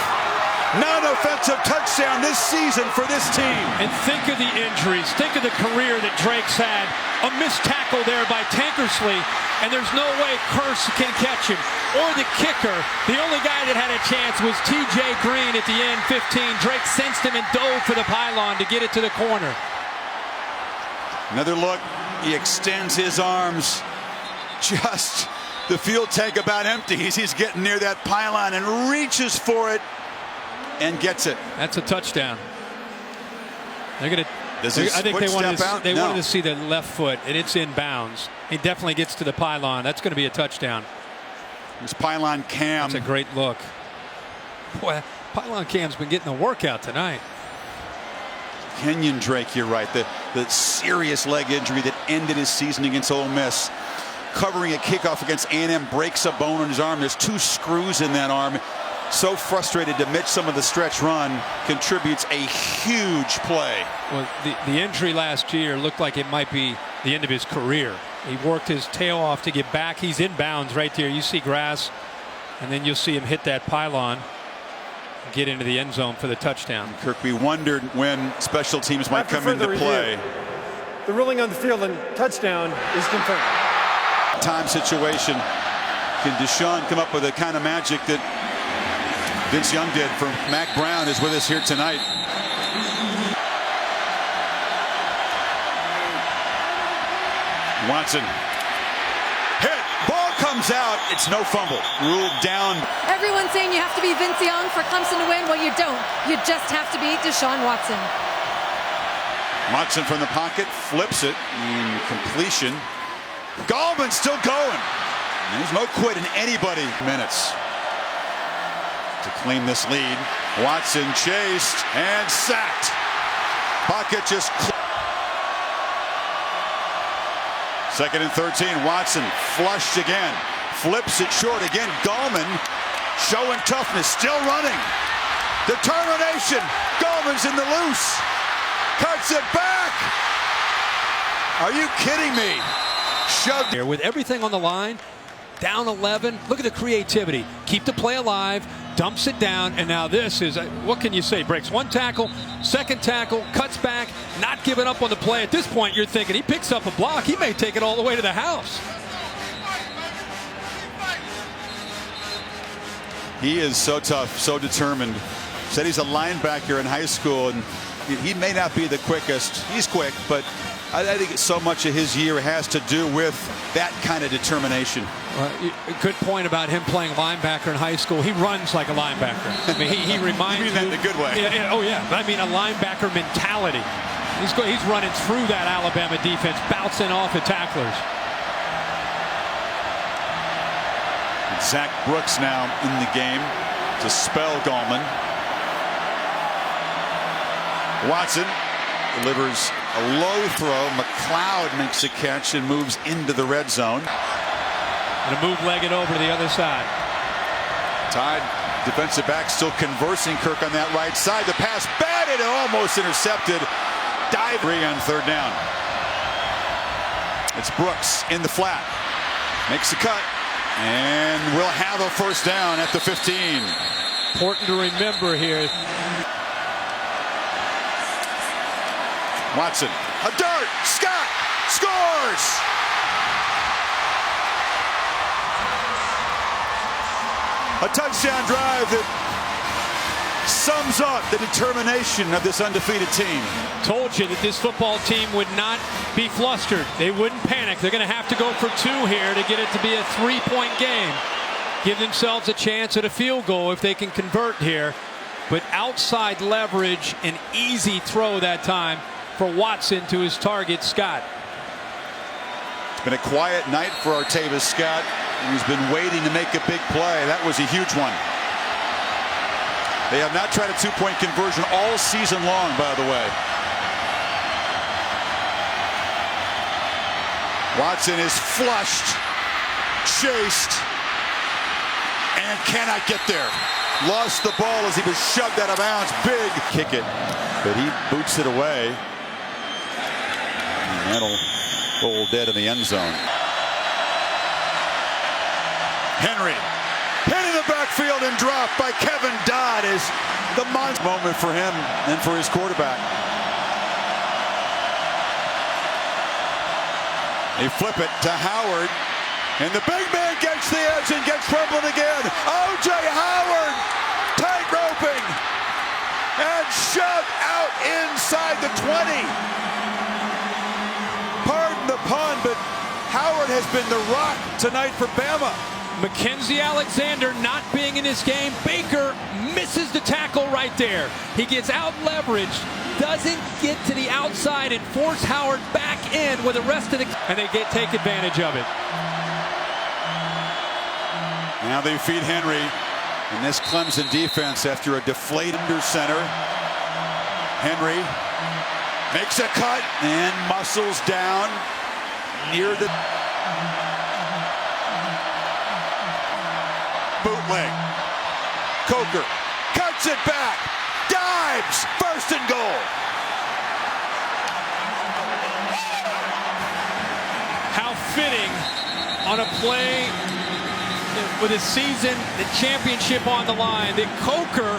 non-offensive touchdown this season for this team. And think of the injuries. Think of the career that Drake's had. A missed tackle there by Tankersley, and there's no way Curse can catch him. Or the kicker. The only guy that had a chance was T.J. Green at the end, 15. Drake sensed him and dove for the pylon to get it to the corner. Another look. He extends his arms. Just the fuel tank about empties. He's getting near that pylon and reaches for it and gets it. That's a touchdown. They're going to. I think they wanted to see the left foot, and it's in bounds. He definitely gets to the pylon. That's going to be a touchdown. This pylon cam. That's a great look. Boy, pylon cam's been getting a workout tonight. Kenyon Drake, you're right. The serious leg injury that ended his season against Ole Miss. Covering a kickoff against A&M, breaks a bone in his arm. There's 2 screws in that arm. So frustrated to miss some of the stretch run, contributes a huge play. Well, the injury last year looked like it might be the end of his career. He worked his tail off to get back. He's in bounds right there. You see grass, and then you'll see him hit that pylon, get into the end zone for the touchdown. Kirk, we wondered when special teams might come into play. The ruling on the field and touchdown is confirmed. Time situation. Can Deshaun come up with the kind of magic that Vince Young did? For Mac Brown is with us here tonight. Watson hit, ball comes out. It's no fumble. Ruled down. Everyone's saying you have to be Vince Young for Clemson to win. Well, you don't. You just have to be Deshaun Watson. Watson from the pocket flips it in completion. Gallman's still going. There's no quit in anybody. Minutes to claim this lead. Watson chased and sacked. Pocket just. Second and 13. Watson flushed again. Flips it short again. Gallman showing toughness. Still running. Determination. Gallman's in the loose. Cuts it back. Are you kidding me? Shoved here with everything on the line. Down 11. Look at the creativity. Keep the play alive. Dumps it down. And now this is, what can you say? Breaks 1 tackle, 2nd tackle, cuts back, not giving up on the play. At this point, you're thinking he picks up a block. He may take it all the way to the house. He is so tough, so determined. Said he's a linebacker in high school, and he may not be the quickest. He's quick, but I think so much of his year has to do with that kind of determination. Good point about him playing linebacker in high school. He runs like a linebacker. I mean, he reminds you mean that in a good way. Oh yeah, I mean a linebacker mentality. He's running through that Alabama defense, bouncing off at tacklers. And Zach Brooks now in the game to spell Gallman. Watson delivers a low throw. McLeod makes a catch and moves into the red zone. And a move legged over to the other side. Tide defensive back still conversing Kirk on that right side. The pass batted and almost intercepted. Dive on 3rd down. It's Brooks in the flat. Makes the cut. And we'll have a 1st down at the 15. Important to remember here. Watson, a dart, Scott scores! A touchdown drive that sums up the determination of this undefeated team. Told you that this football team would not be flustered. They wouldn't panic. They're going to have to go for 2 here to get it to be a 3-point game. Give themselves a chance at a field goal if they can convert here. But outside leverage, an easy throw that time for Watson to his target, Scott. It's been a quiet night for Artavis Scott. He's been waiting to make a big play. That was a huge one. They have not tried a 2-point conversion all season long, by the way. Watson is flushed, chased, and cannot get there. Lost the ball as he was shoved out of bounds. Big kick it, but he boots it away. And that'll roll dead in the end zone. Henry hit in the backfield and dropped by Kevin Dodd is the monster moment for him and for his quarterback. They flip it to Howard, and the big man gets the edge and gets crumbled again. O.J. Howard tight roping and shoved out inside the 20. Pardon the pun, but Howard has been the rock tonight for Bama. Mackenzie Alexander not being in this game. Baker misses the tackle right there. He gets out leveraged, doesn't get to the outside and force Howard back in with the rest of the, and they take advantage of it. Now they feed Henry in this Clemson defense after a deflated under center. Henry makes a cut and muscles down near the bootleg. Coker cuts it back, dives, first and goal. How fitting on a play with a season, the championship on the line, that Coker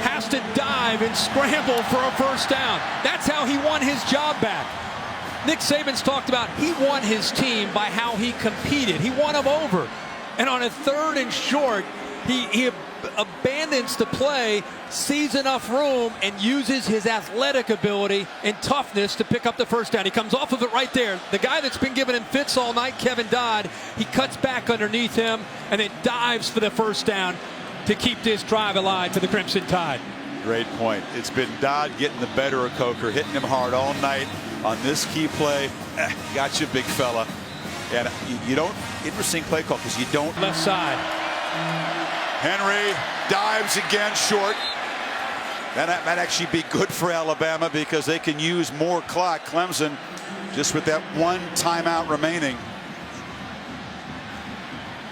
has to dive and scramble for a first down. That's how he won his job back. Nick Saban's talked about he won his team by how he competed. He won them over. And on a 3rd and short, he abandons the play, sees enough room, and uses his athletic ability and toughness to pick up the first down. He comes off of it right there. The guy that's been giving him fits all night, Kevin Dodd, he cuts back underneath him and then dives for the first down to keep this drive alive for the Crimson Tide. Great point. It's been Dodd getting the better of Coker, hitting him hard all night on this key play. Got you, big fella. And you don't, interesting play call because you don't. Left side. Henry dives again short. That might actually be good for Alabama because they can use more clock. Clemson just with that 1 timeout remaining.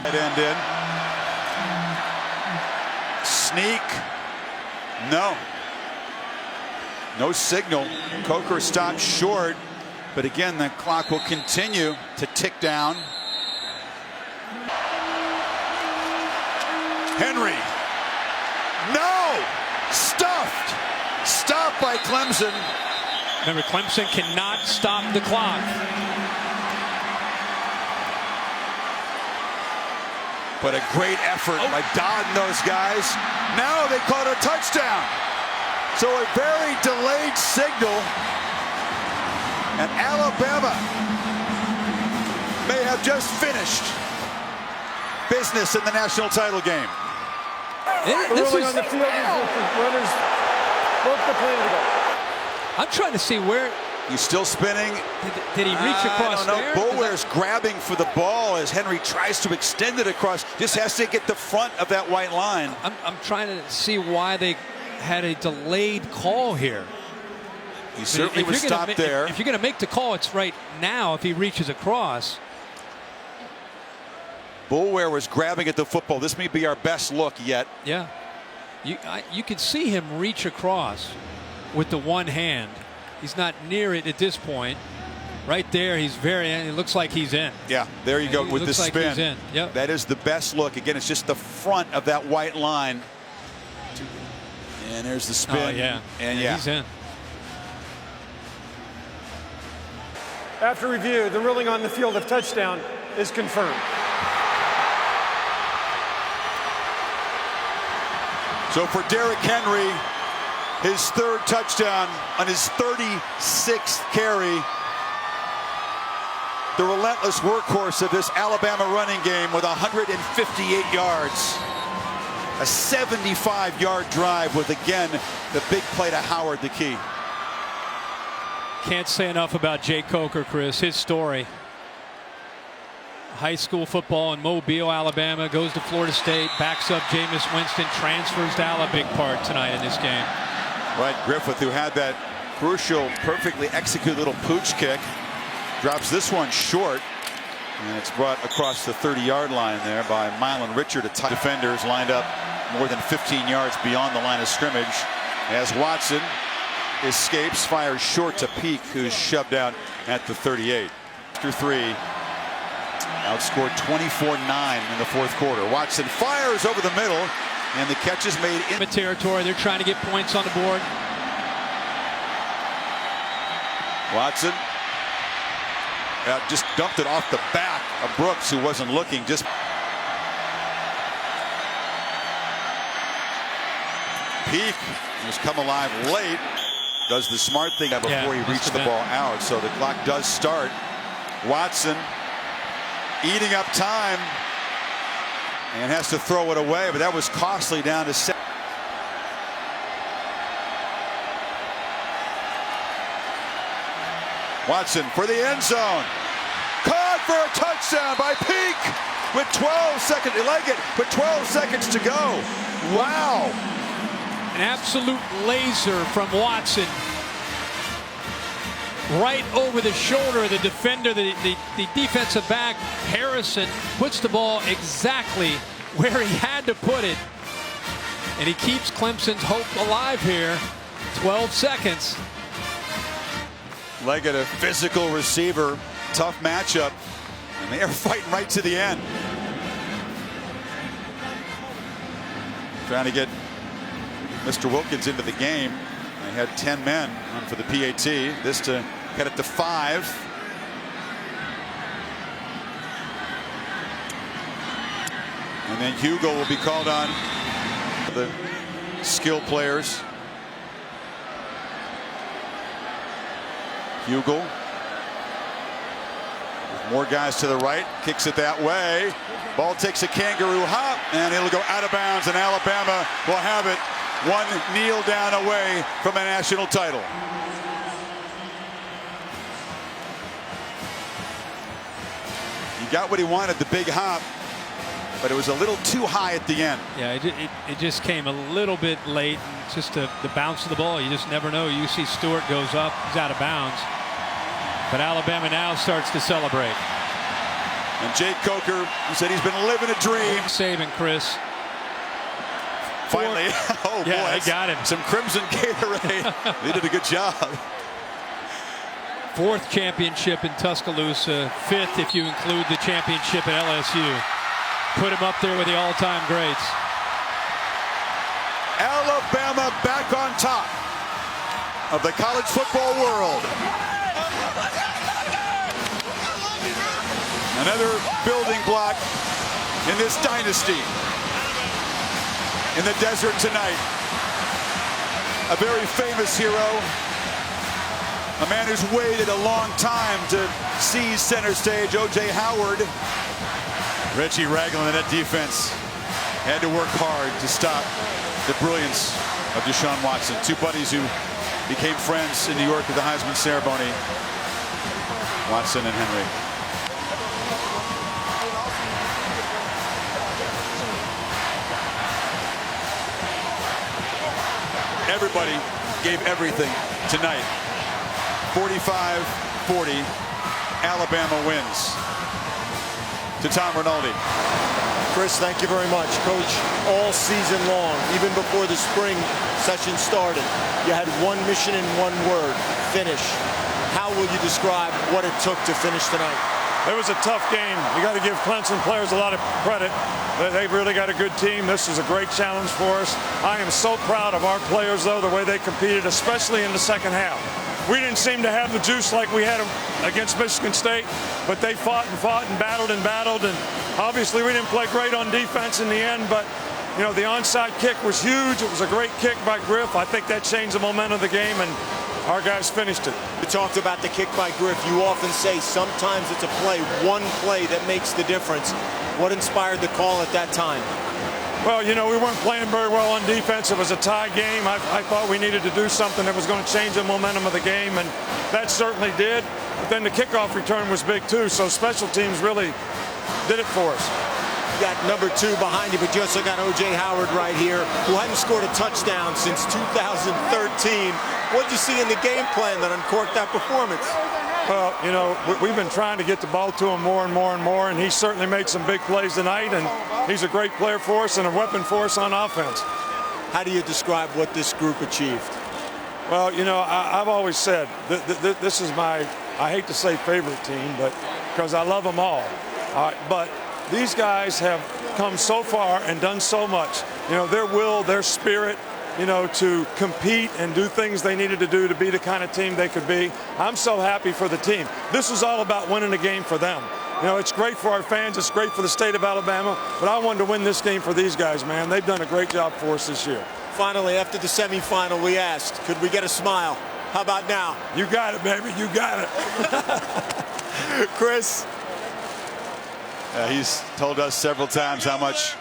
Right end in. Sneak. No signal. Coker stopped short. But again, the clock will continue to tick down. Henry. No! Stuffed. Stopped by Clemson. Remember, Clemson cannot stop the clock. But a great effort by Dodd and those guys. Now they caught a touchdown. So a very delayed signal. And Alabama may have just finished business in the national title game. This is, on the field, runners both the play to go. I'm trying to see where. He's still spinning. Did he reach across there? Boulware's grabbing for the ball as Henry tries to extend it across. Just has to get the front of that white line. I'm trying to see why they had a delayed call here. He certainly was stopped there. If you're going to make the call, it's right now if he reaches across. Boulware was grabbing at the football. This may be our best look yet. Yeah. You can see him reach across with the one hand. He's not near it at this point. Right there, he's it looks like he's in. Yeah, there you go with the spin. Like he's in. Yep. That is the best look. Again, it's just the front of that white line. And there's the spin. Oh, yeah. And he's in. After review, the ruling on the field of touchdown is confirmed. So for Derrick Henry, his 3rd touchdown on his 36th carry. The relentless workhorse of this Alabama running game with 158 yards. A 75-yard drive with, again, the big play to Howard, the key. Can't say enough about Jay Coker, Chris. His story. High school football in Mobile, Alabama, goes to Florida State, backs up Jameis Winston, transfers to Alabama. Big part tonight in this game. Right, Griffith, who had that crucial, perfectly executed little pooch kick, drops this one short, and it's brought across the 30-yard line there by Mylan Richard. Defenders lined up more than 15 yards beyond the line of scrimmage as Watson escapes, fires short to Peak, who's shoved out at the 38. After 3, outscored 24-9 in the 4th quarter. Watson fires over the middle, and the catch is made in the territory. They're trying to get points on the board. Watson just dumped it off the back of Brooks, who wasn't looking. Just Peak, who's come alive late, does the smart thing before he reached the ball out. So the clock does start. Watson eating up time and has to throw it away, but that was costly down to 7. Watson for the end zone. Caught for a touchdown by Peak with 12 seconds. You like it, with 12 seconds to go. Wow. An absolute laser from Watson. Right over the shoulder of the defender, the defensive back, Harrison, puts the ball exactly where he had to put it. And he keeps Clemson's hope alive here. 12 seconds. Leggett, a physical receiver, tough matchup, and they are fighting right to the end. Trying to get Mr. Wilkins into the game. They had 10 men on for the PAT. This to cut it to 5. And then Hugo will be called on. The skill players. Hugo. With more guys to the right. Kicks it that way. Ball takes a kangaroo hop, and it'll go out of bounds, and Alabama will have it. One kneel down away from a national title. He got what he wanted, the big hop, but it was a little too high at the end. Yeah, it just came a little bit late. Just the bounce of the ball. You just never know. UC Stewart goes up, he's out of bounds. But Alabama now starts to celebrate. And Jake Coker, he said he's been living a dream. Saban, Chris. Finally, oh boy, yeah, they got him. Some Crimson Gatorade. They did a good job. 4th championship in Tuscaloosa, 5th if you include the championship at LSU. Put him up there with the all-time greats. Alabama back on top of the college football world. Another building block in this dynasty. In the desert tonight. A very famous hero. A man who's waited a long time to seize center stage, O.J. Howard. Reggie Ragland in that defense had to work hard to stop the brilliance of Deshaun Watson. Two buddies who became friends in New York at the Heisman ceremony. Watson and Henry. Everybody gave everything tonight. 45-40, Alabama wins. To Tom Rinaldi. Chris, thank you very much. Coach, all season long, even before the spring session started, you had one mission and one word: finish. How will you describe what it took to finish tonight? It was a tough game. You got to give Clemson players a lot of credit. They've really got a good team. This is a great challenge for us. I am so proud of our players, though, the way they competed, especially in the second half. We didn't seem to have the juice like we had against Michigan State, but they fought and battled and battled. And obviously we didn't play great on defense in the end, but You know, the onside kick was huge. It was a great kick by Griff. I think that changed the momentum of the game, and our guys finished it. You talked about the kick by Griff. You often say sometimes it's a play, one play that makes the difference. What inspired the call at that time? Well, you know, we weren't playing very well on defense. It was a tie game. I thought we needed to do something that was going to change the momentum of the game, and that certainly did. But then the kickoff return was big, too, so special teams really did it for us. You got number 2 behind you, but you also got O.J. Howard right here, who hadn't scored a touchdown since 2013. What did you see in the game plan that uncorked that performance? Well, you know, we've been trying to get the ball to him more and more and more, and he certainly made some big plays tonight, and he's a great player for us and a weapon for us on offense. How do you describe what this group achieved? Well, you know, I've always said this is my, I hate to say favorite team, but because I love them all. But these guys have come so far and done so much. You know, their will, their spirit, you know, to compete and do things they needed to do to be the kind of team they could be. I'm so happy for the team. This is all about winning a game for them. You know, it's great for our fans. It's great for the state of Alabama. But I wanted to win this game for these guys, man. They've done a great job for us this year. Finally, after the semifinal, we asked, could we get a smile? How about now? You got it, baby. You got it. Chris? He's told us several times how much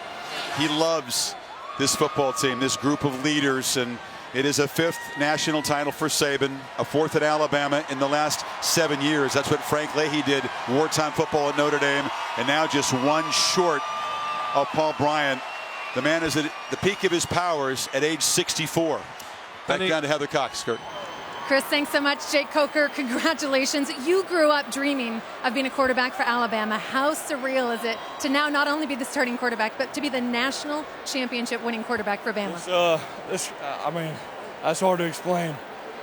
he loves this football team, this group of leaders, and it is a 5th national title for Saban, a 4th at Alabama in the last 7 years. That's what Frank Leahy did, wartime football at Notre Dame, and now just one short of Paul Bryant. The man is at the peak of his powers at age 64. Back down to Heather Cox, Kurt. Chris, thanks so much. Jake Coker, congratulations. You grew up dreaming of being a quarterback for Alabama. How surreal is it to now not only be the starting quarterback, but to be the national championship winning quarterback for Bama? I mean, that's hard to explain.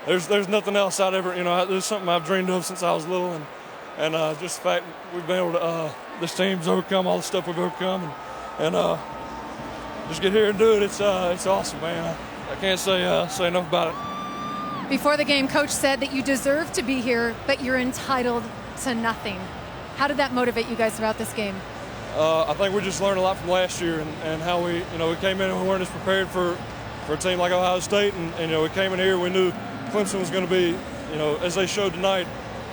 There's nothing else I'd ever, you know, there's something I've dreamed of since I was little, and just the fact we've been able to, this team's overcome all the stuff we've overcome, and just get here and do it. It's awesome, man. I can't say enough about it. Before the game, Coach said that you deserve to be here, but you're entitled to nothing. How did that motivate you guys throughout this game? I think we just learned a lot from last year and how we came in and we weren't as prepared for a team like Ohio State, and you know, we came in here, we knew Clemson was going to be, you know, as they showed tonight,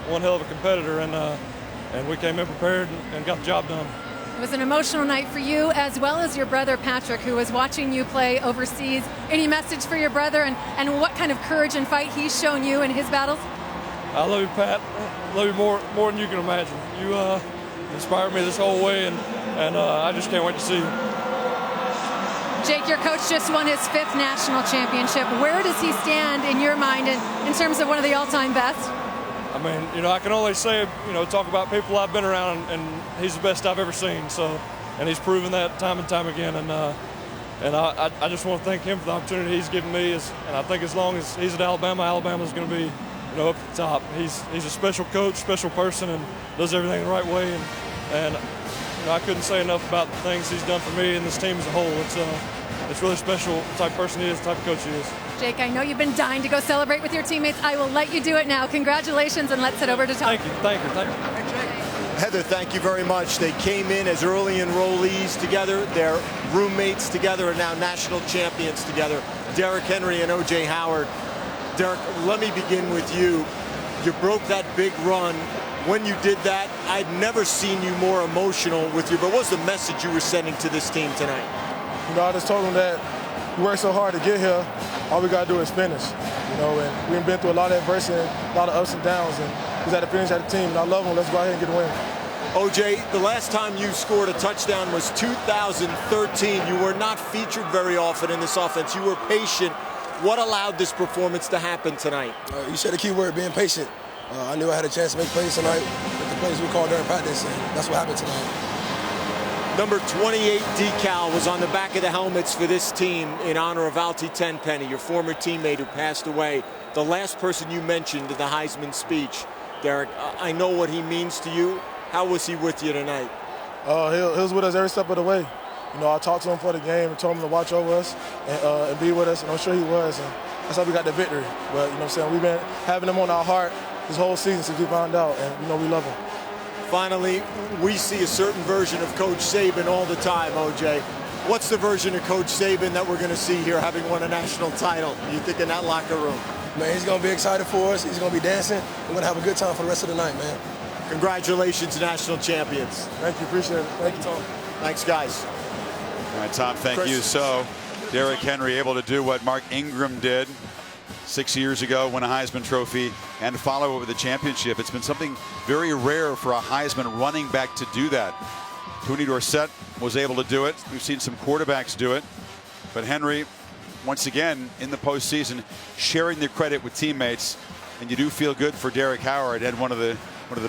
one hell of a competitor, and we came in prepared and got the job done. It was an emotional night for you as well as your brother Patrick, who was watching you play overseas. Any message for your brother and what kind of courage and fight he's shown you in his battles? I love you, Pat. I love you more than you can imagine. You inspired me this whole way, and I just can't wait to see you. Jake, your coach just won his 5th national championship. Where does he stand in your mind in terms of one of the all-time best? I mean, you know, I can only say, you know, talk about people I've been around, and he's the best I've ever seen. So, and he's proven that time and time again. And I just want to thank him for the opportunity he's given me. And I think as long as he's at Alabama, Alabama's going to be, you know, up at the top. He's a special coach, special person, and does everything the right way. And you know, I couldn't say enough about the things he's done for me and this team as a whole. It's really special the type of person he is, the type of coach he is. Jake, I know you've been dying to go celebrate with your teammates. I will let you do it now. Congratulations, and let's head over to Tom. Thank you. Heather, thank you very much. They came in as early enrollees together. They're roommates together and now national champions together. Derrick Henry and O.J. Howard. Derrick, let me begin with you. You broke that big run. When you did that, I'd never seen you more emotional with you. But what was the message you were sending to this team tonight? You know, I just told them that we worked so hard to get here. All we got to do is finish. You know, and we've been through a lot of adversity, a lot of ups and downs, and we got to finish at the team. And I love them. Let's go ahead and get a win. O.J., the last time you scored a touchdown was 2013. You were not featured very often in this offense. You were patient. What allowed this performance to happen tonight? You said the key word, being patient. I knew I had a chance to make plays tonight with the plays we called during practice, and that's what happened tonight. Number 28 decal was on the back of the helmets for this team in honor of Altie Tenpenny, your former teammate who passed away. The last person you mentioned in the Heisman speech. Derrick, I know what he means to you. How was he with you tonight? He was with us every step of the way. You know, I talked to him for the game and told him to watch over us and be with us, and I'm sure he was. And that's how we got the victory. But, you know what I'm saying, we've been having him on our heart this whole season since we found out, and, you know, we love him. Finally, we see a certain version of Coach Saban all the time, O.J. What's the version of Coach Saban that we're going to see here, having won a national title, you think, in that locker room? Man, he's going to be excited for us. He's going to be dancing. We're going to have a good time for the rest of the night, man. Congratulations, national champions. Thank you, appreciate it. Thank you, Tom. Thanks, guys. All right, Tom, thank Chris. you. So, Derrick Henry able to do what Mark Ingram did 6 years ago, win a Heisman Trophy, and follow it with a championship. It's been something very rare for a Heisman running back to do that. Tony Dorsett was able to do it. We've seen some quarterbacks do it. But Henry, once again, in the postseason, sharing the credit with teammates. And you do feel good for Derek Howard. Had one of the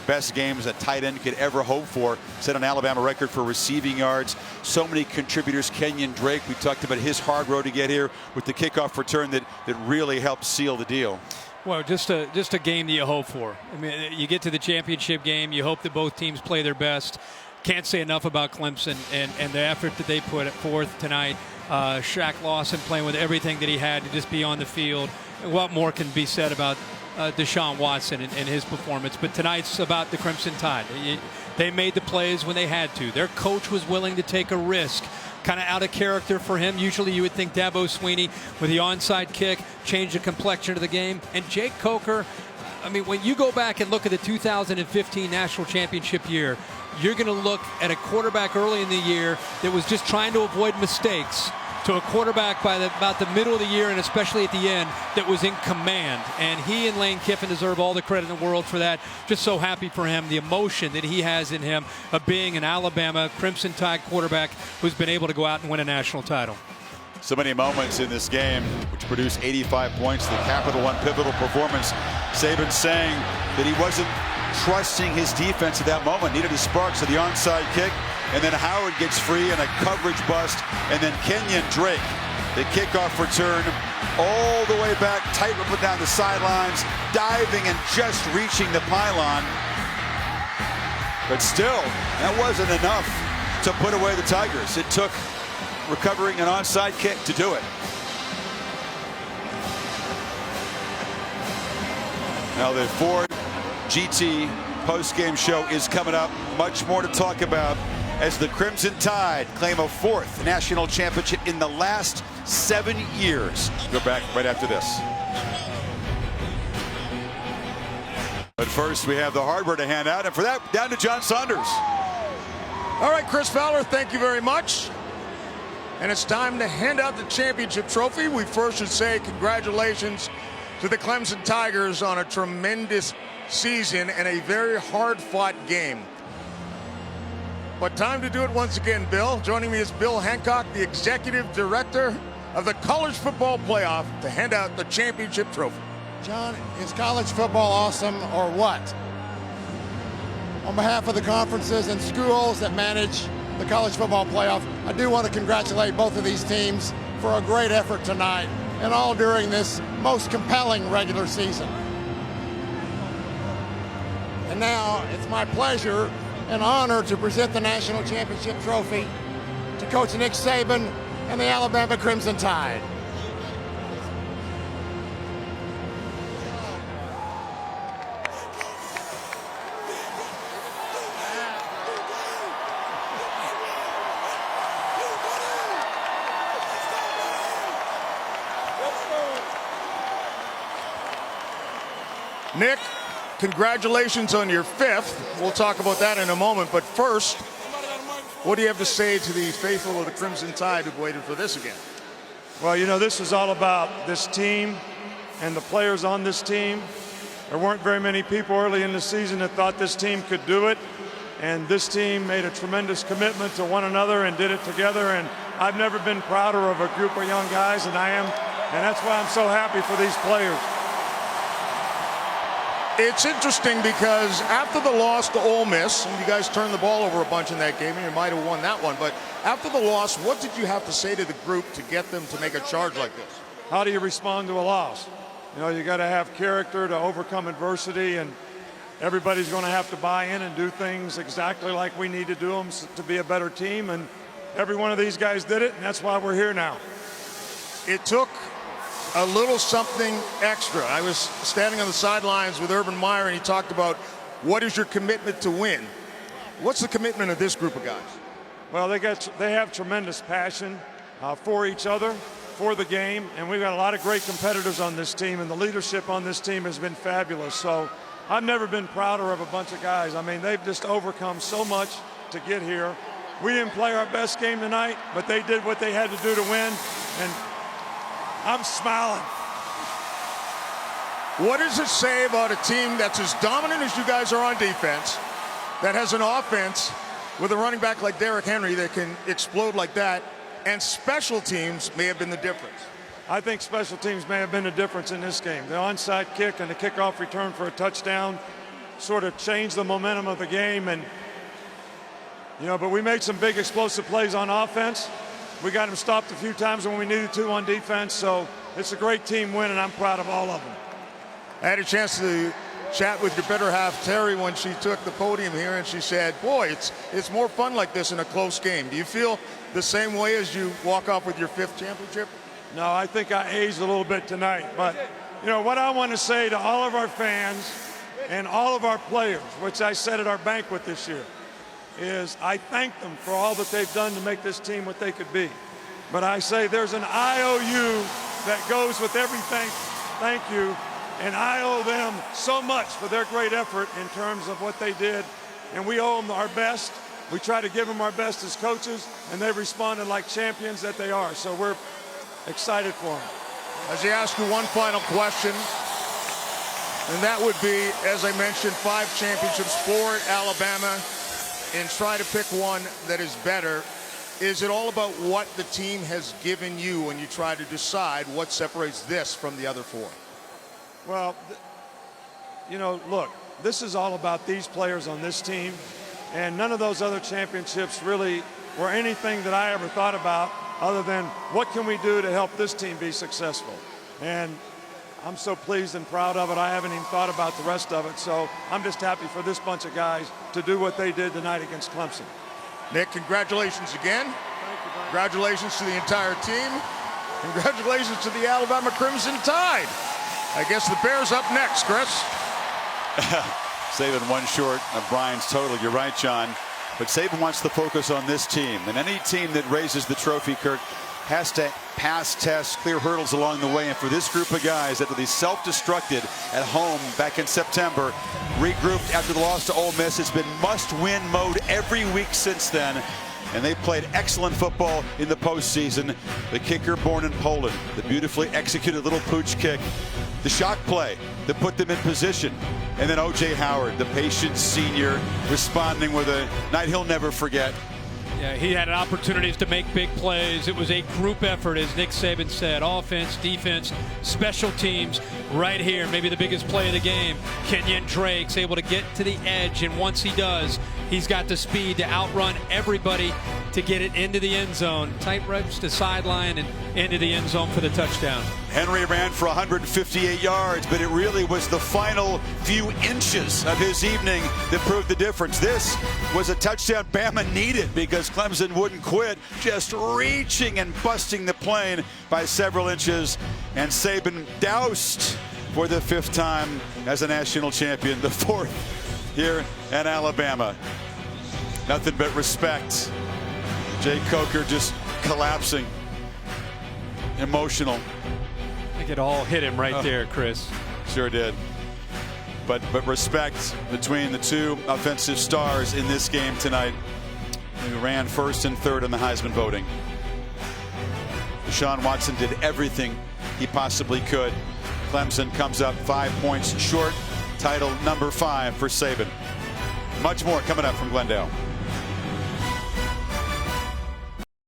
best games that tight end could ever hope for. Set an Alabama record for receiving yards. So many contributors. Kenyon Drake, we talked about his hard road to get here with the kickoff return that really helped seal the deal. Well, just a game that you hope for. I mean, you get to the championship game, you hope that both teams play their best. Can't say enough about Clemson and the effort that they put forth tonight. Shaq Lawson playing with everything that he had to just be on the field. What more can be said about Deshaun Watson and his performance? But tonight's about the Crimson Tide. They made the plays when they had to. Their coach was willing to take a risk, kind of out of character for him. Usually you would think Dabo Swinney with the onside kick changed the complexion of the game. And Jake Coker, I mean, when you go back and look at the 2015 National Championship year, you're going to look at a quarterback early in the year that was just trying to avoid mistakes to a quarterback by about the middle of the year and especially at the end that was in command. And he and Lane Kiffin deserve all the credit in the world for that. Just so happy for him, the emotion that he has in him of being an Alabama Crimson Tide quarterback who's been able to go out and win a national title. So many moments in this game which produced 85 points, the Capital One pivotal performance. Saban saying that he wasn't trusting his defense at that moment, needed a spark, so the onside kick, and then Howard gets free and a coverage bust, and then Kenyon Drake, the kickoff return all the way back, tight up and down the sidelines, diving and just reaching the pylon. But still, that wasn't enough to put away the Tigers. It took recovering an onside kick to do it. Now the Ford GT post-game show is coming up. Much more to talk about as the Crimson Tide claim a 4th national championship in the last 7 years. Go back right after this. But first, we have the hardware to hand out, and for that, down to John Saunders. All right, Chris Fowler, thank you very much. And it's time to hand out the championship trophy. We first should say congratulations to the Clemson Tigers on a tremendous season and a very hard-fought game. But time to do it once again, Bill. Joining me is Bill Hancock, the executive director of the College Football Playoff, to hand out the championship trophy. John, is college football awesome or what? On behalf of the conferences and schools that manage the College Football Playoff, I do want to congratulate both of these teams for a great effort tonight and all during this most compelling regular season. And now it's my pleasure and honor to present the National Championship Trophy to Coach Nick Saban and the Alabama Crimson Tide. Nick, congratulations on your 5th. We'll talk about that in a moment. But first, what do you have to say to the faithful of the Crimson Tide who've waited for this again? Well, you know, this is all about this team and the players on this team. There weren't very many people early in the season that thought this team could do it. And this team made a tremendous commitment to one another and did it together. And I've never been prouder of a group of young guys than I am. And that's why I'm so happy for these players. It's interesting because after the loss to Ole Miss, and you guys turned the ball over a bunch in that game, and you might have won that one, but after the loss, what did you have to say to the group to get them to make a charge like this? How do you respond to a loss? You know, you got to have character to overcome adversity, and everybody's going to have to buy in and do things exactly like we need to do them to be a better team, and every one of these guys did it, and that's why we're here now. It took a little something extra. I was standing on the sidelines with Urban Meyer, and he talked about what is your commitment to win. What's the commitment of this group of guys? Well, they have tremendous passion for each other, for the game, and we've got a lot of great competitors on this team, and the leadership on this team has been fabulous. So I've never been prouder of a bunch of guys. I mean, they've just overcome so much to get here. We didn't play our best game tonight, but they did what they had to do to win, and I'm smiling. What does it say about a team that's as dominant as you guys are on defense, that has an offense with a running back like Derrick Henry that can explode like that, and special teams may have been the difference? I think special teams may have been the difference in this game. The onside kick and the kickoff return for a touchdown sort of changed the momentum of the game. And, you know, but we made some big explosive plays on offense. We got them stopped a few times when we needed to on defense. So it's a great team win, and I'm proud of all of them. I had a chance to chat with your better half, Terry, when she took the podium here, and she said, boy, it's more fun like this in a close game. Do you feel the same way as you walk off with your 5th championship? No, I think I aged a little bit tonight. But, you know, what I want to say to all of our fans and all of our players, which I said at our banquet this year, is I thank them for all that they've done to make this team what they could be. But I say there's an IOU that goes with everything. Thank you. And I owe them so much for their great effort in terms of what they did. And we owe them our best. We try to give them our best as coaches, and they've responded like champions that they are. So we're excited for them. As I ask you one final question, and that would be, as I mentioned, 5 championships for Alabama, and try to pick one that is better. Is it all about what the team has given you when you try to decide what separates this from the other 4? Well, you know, look, this is all about these players on this team, and none of those other championships really were anything that I ever thought about other than what can we do to help this team be successful. And I'm so pleased and proud of it. I haven't even thought about the rest of it, so I'm just happy for this bunch of guys to do what they did tonight against Clemson. Nick, congratulations again. Congratulations to the entire team. Congratulations to the Alabama Crimson Tide. I guess the Bears up next, Chris. Saban one short of Brian's total. You're right, John. But Saban wants to focus on this team. And any team that raises the trophy, Kirk, has to pass tests, clear hurdles along the way. And for this group of guys that will be self-destructed at home back in September, regrouped after the loss to Ole Miss, it's been must-win mode every week since then. And they played excellent football in the postseason. The kicker born in Poland, the beautifully executed little pooch kick, the shock play that put them in position. And then O.J. Howard, the patient senior, responding with a night he'll never forget. Yeah, he had opportunities to make big plays. It was a group effort, as Nick Saban said. Offense, defense, special teams right here. Maybe the biggest play of the game. Kenyon Drake's able to get to the edge, and once he does, he's got the speed to outrun everybody to get it into the end zone. Tight ropes to sideline and into the end zone for the touchdown. Henry ran for 158 yards, but it really was the final few inches of his evening that proved the difference. This was a touchdown Bama needed because Clemson wouldn't quit, just reaching and busting the plane by several inches. And Saban doused for the 5th time as a national champion, the 4th here at Alabama. Nothing but respect. Jay Coker just collapsing, emotional. I think it all hit him right there, Chris. Sure did. But respect between the 2 offensive stars in this game tonight, who ran 1st and 3rd in the Heisman voting. Deshaun Watson did everything he possibly could. Clemson comes up 5 points short. Title number 5 for Saban. Much more coming up from Glendale.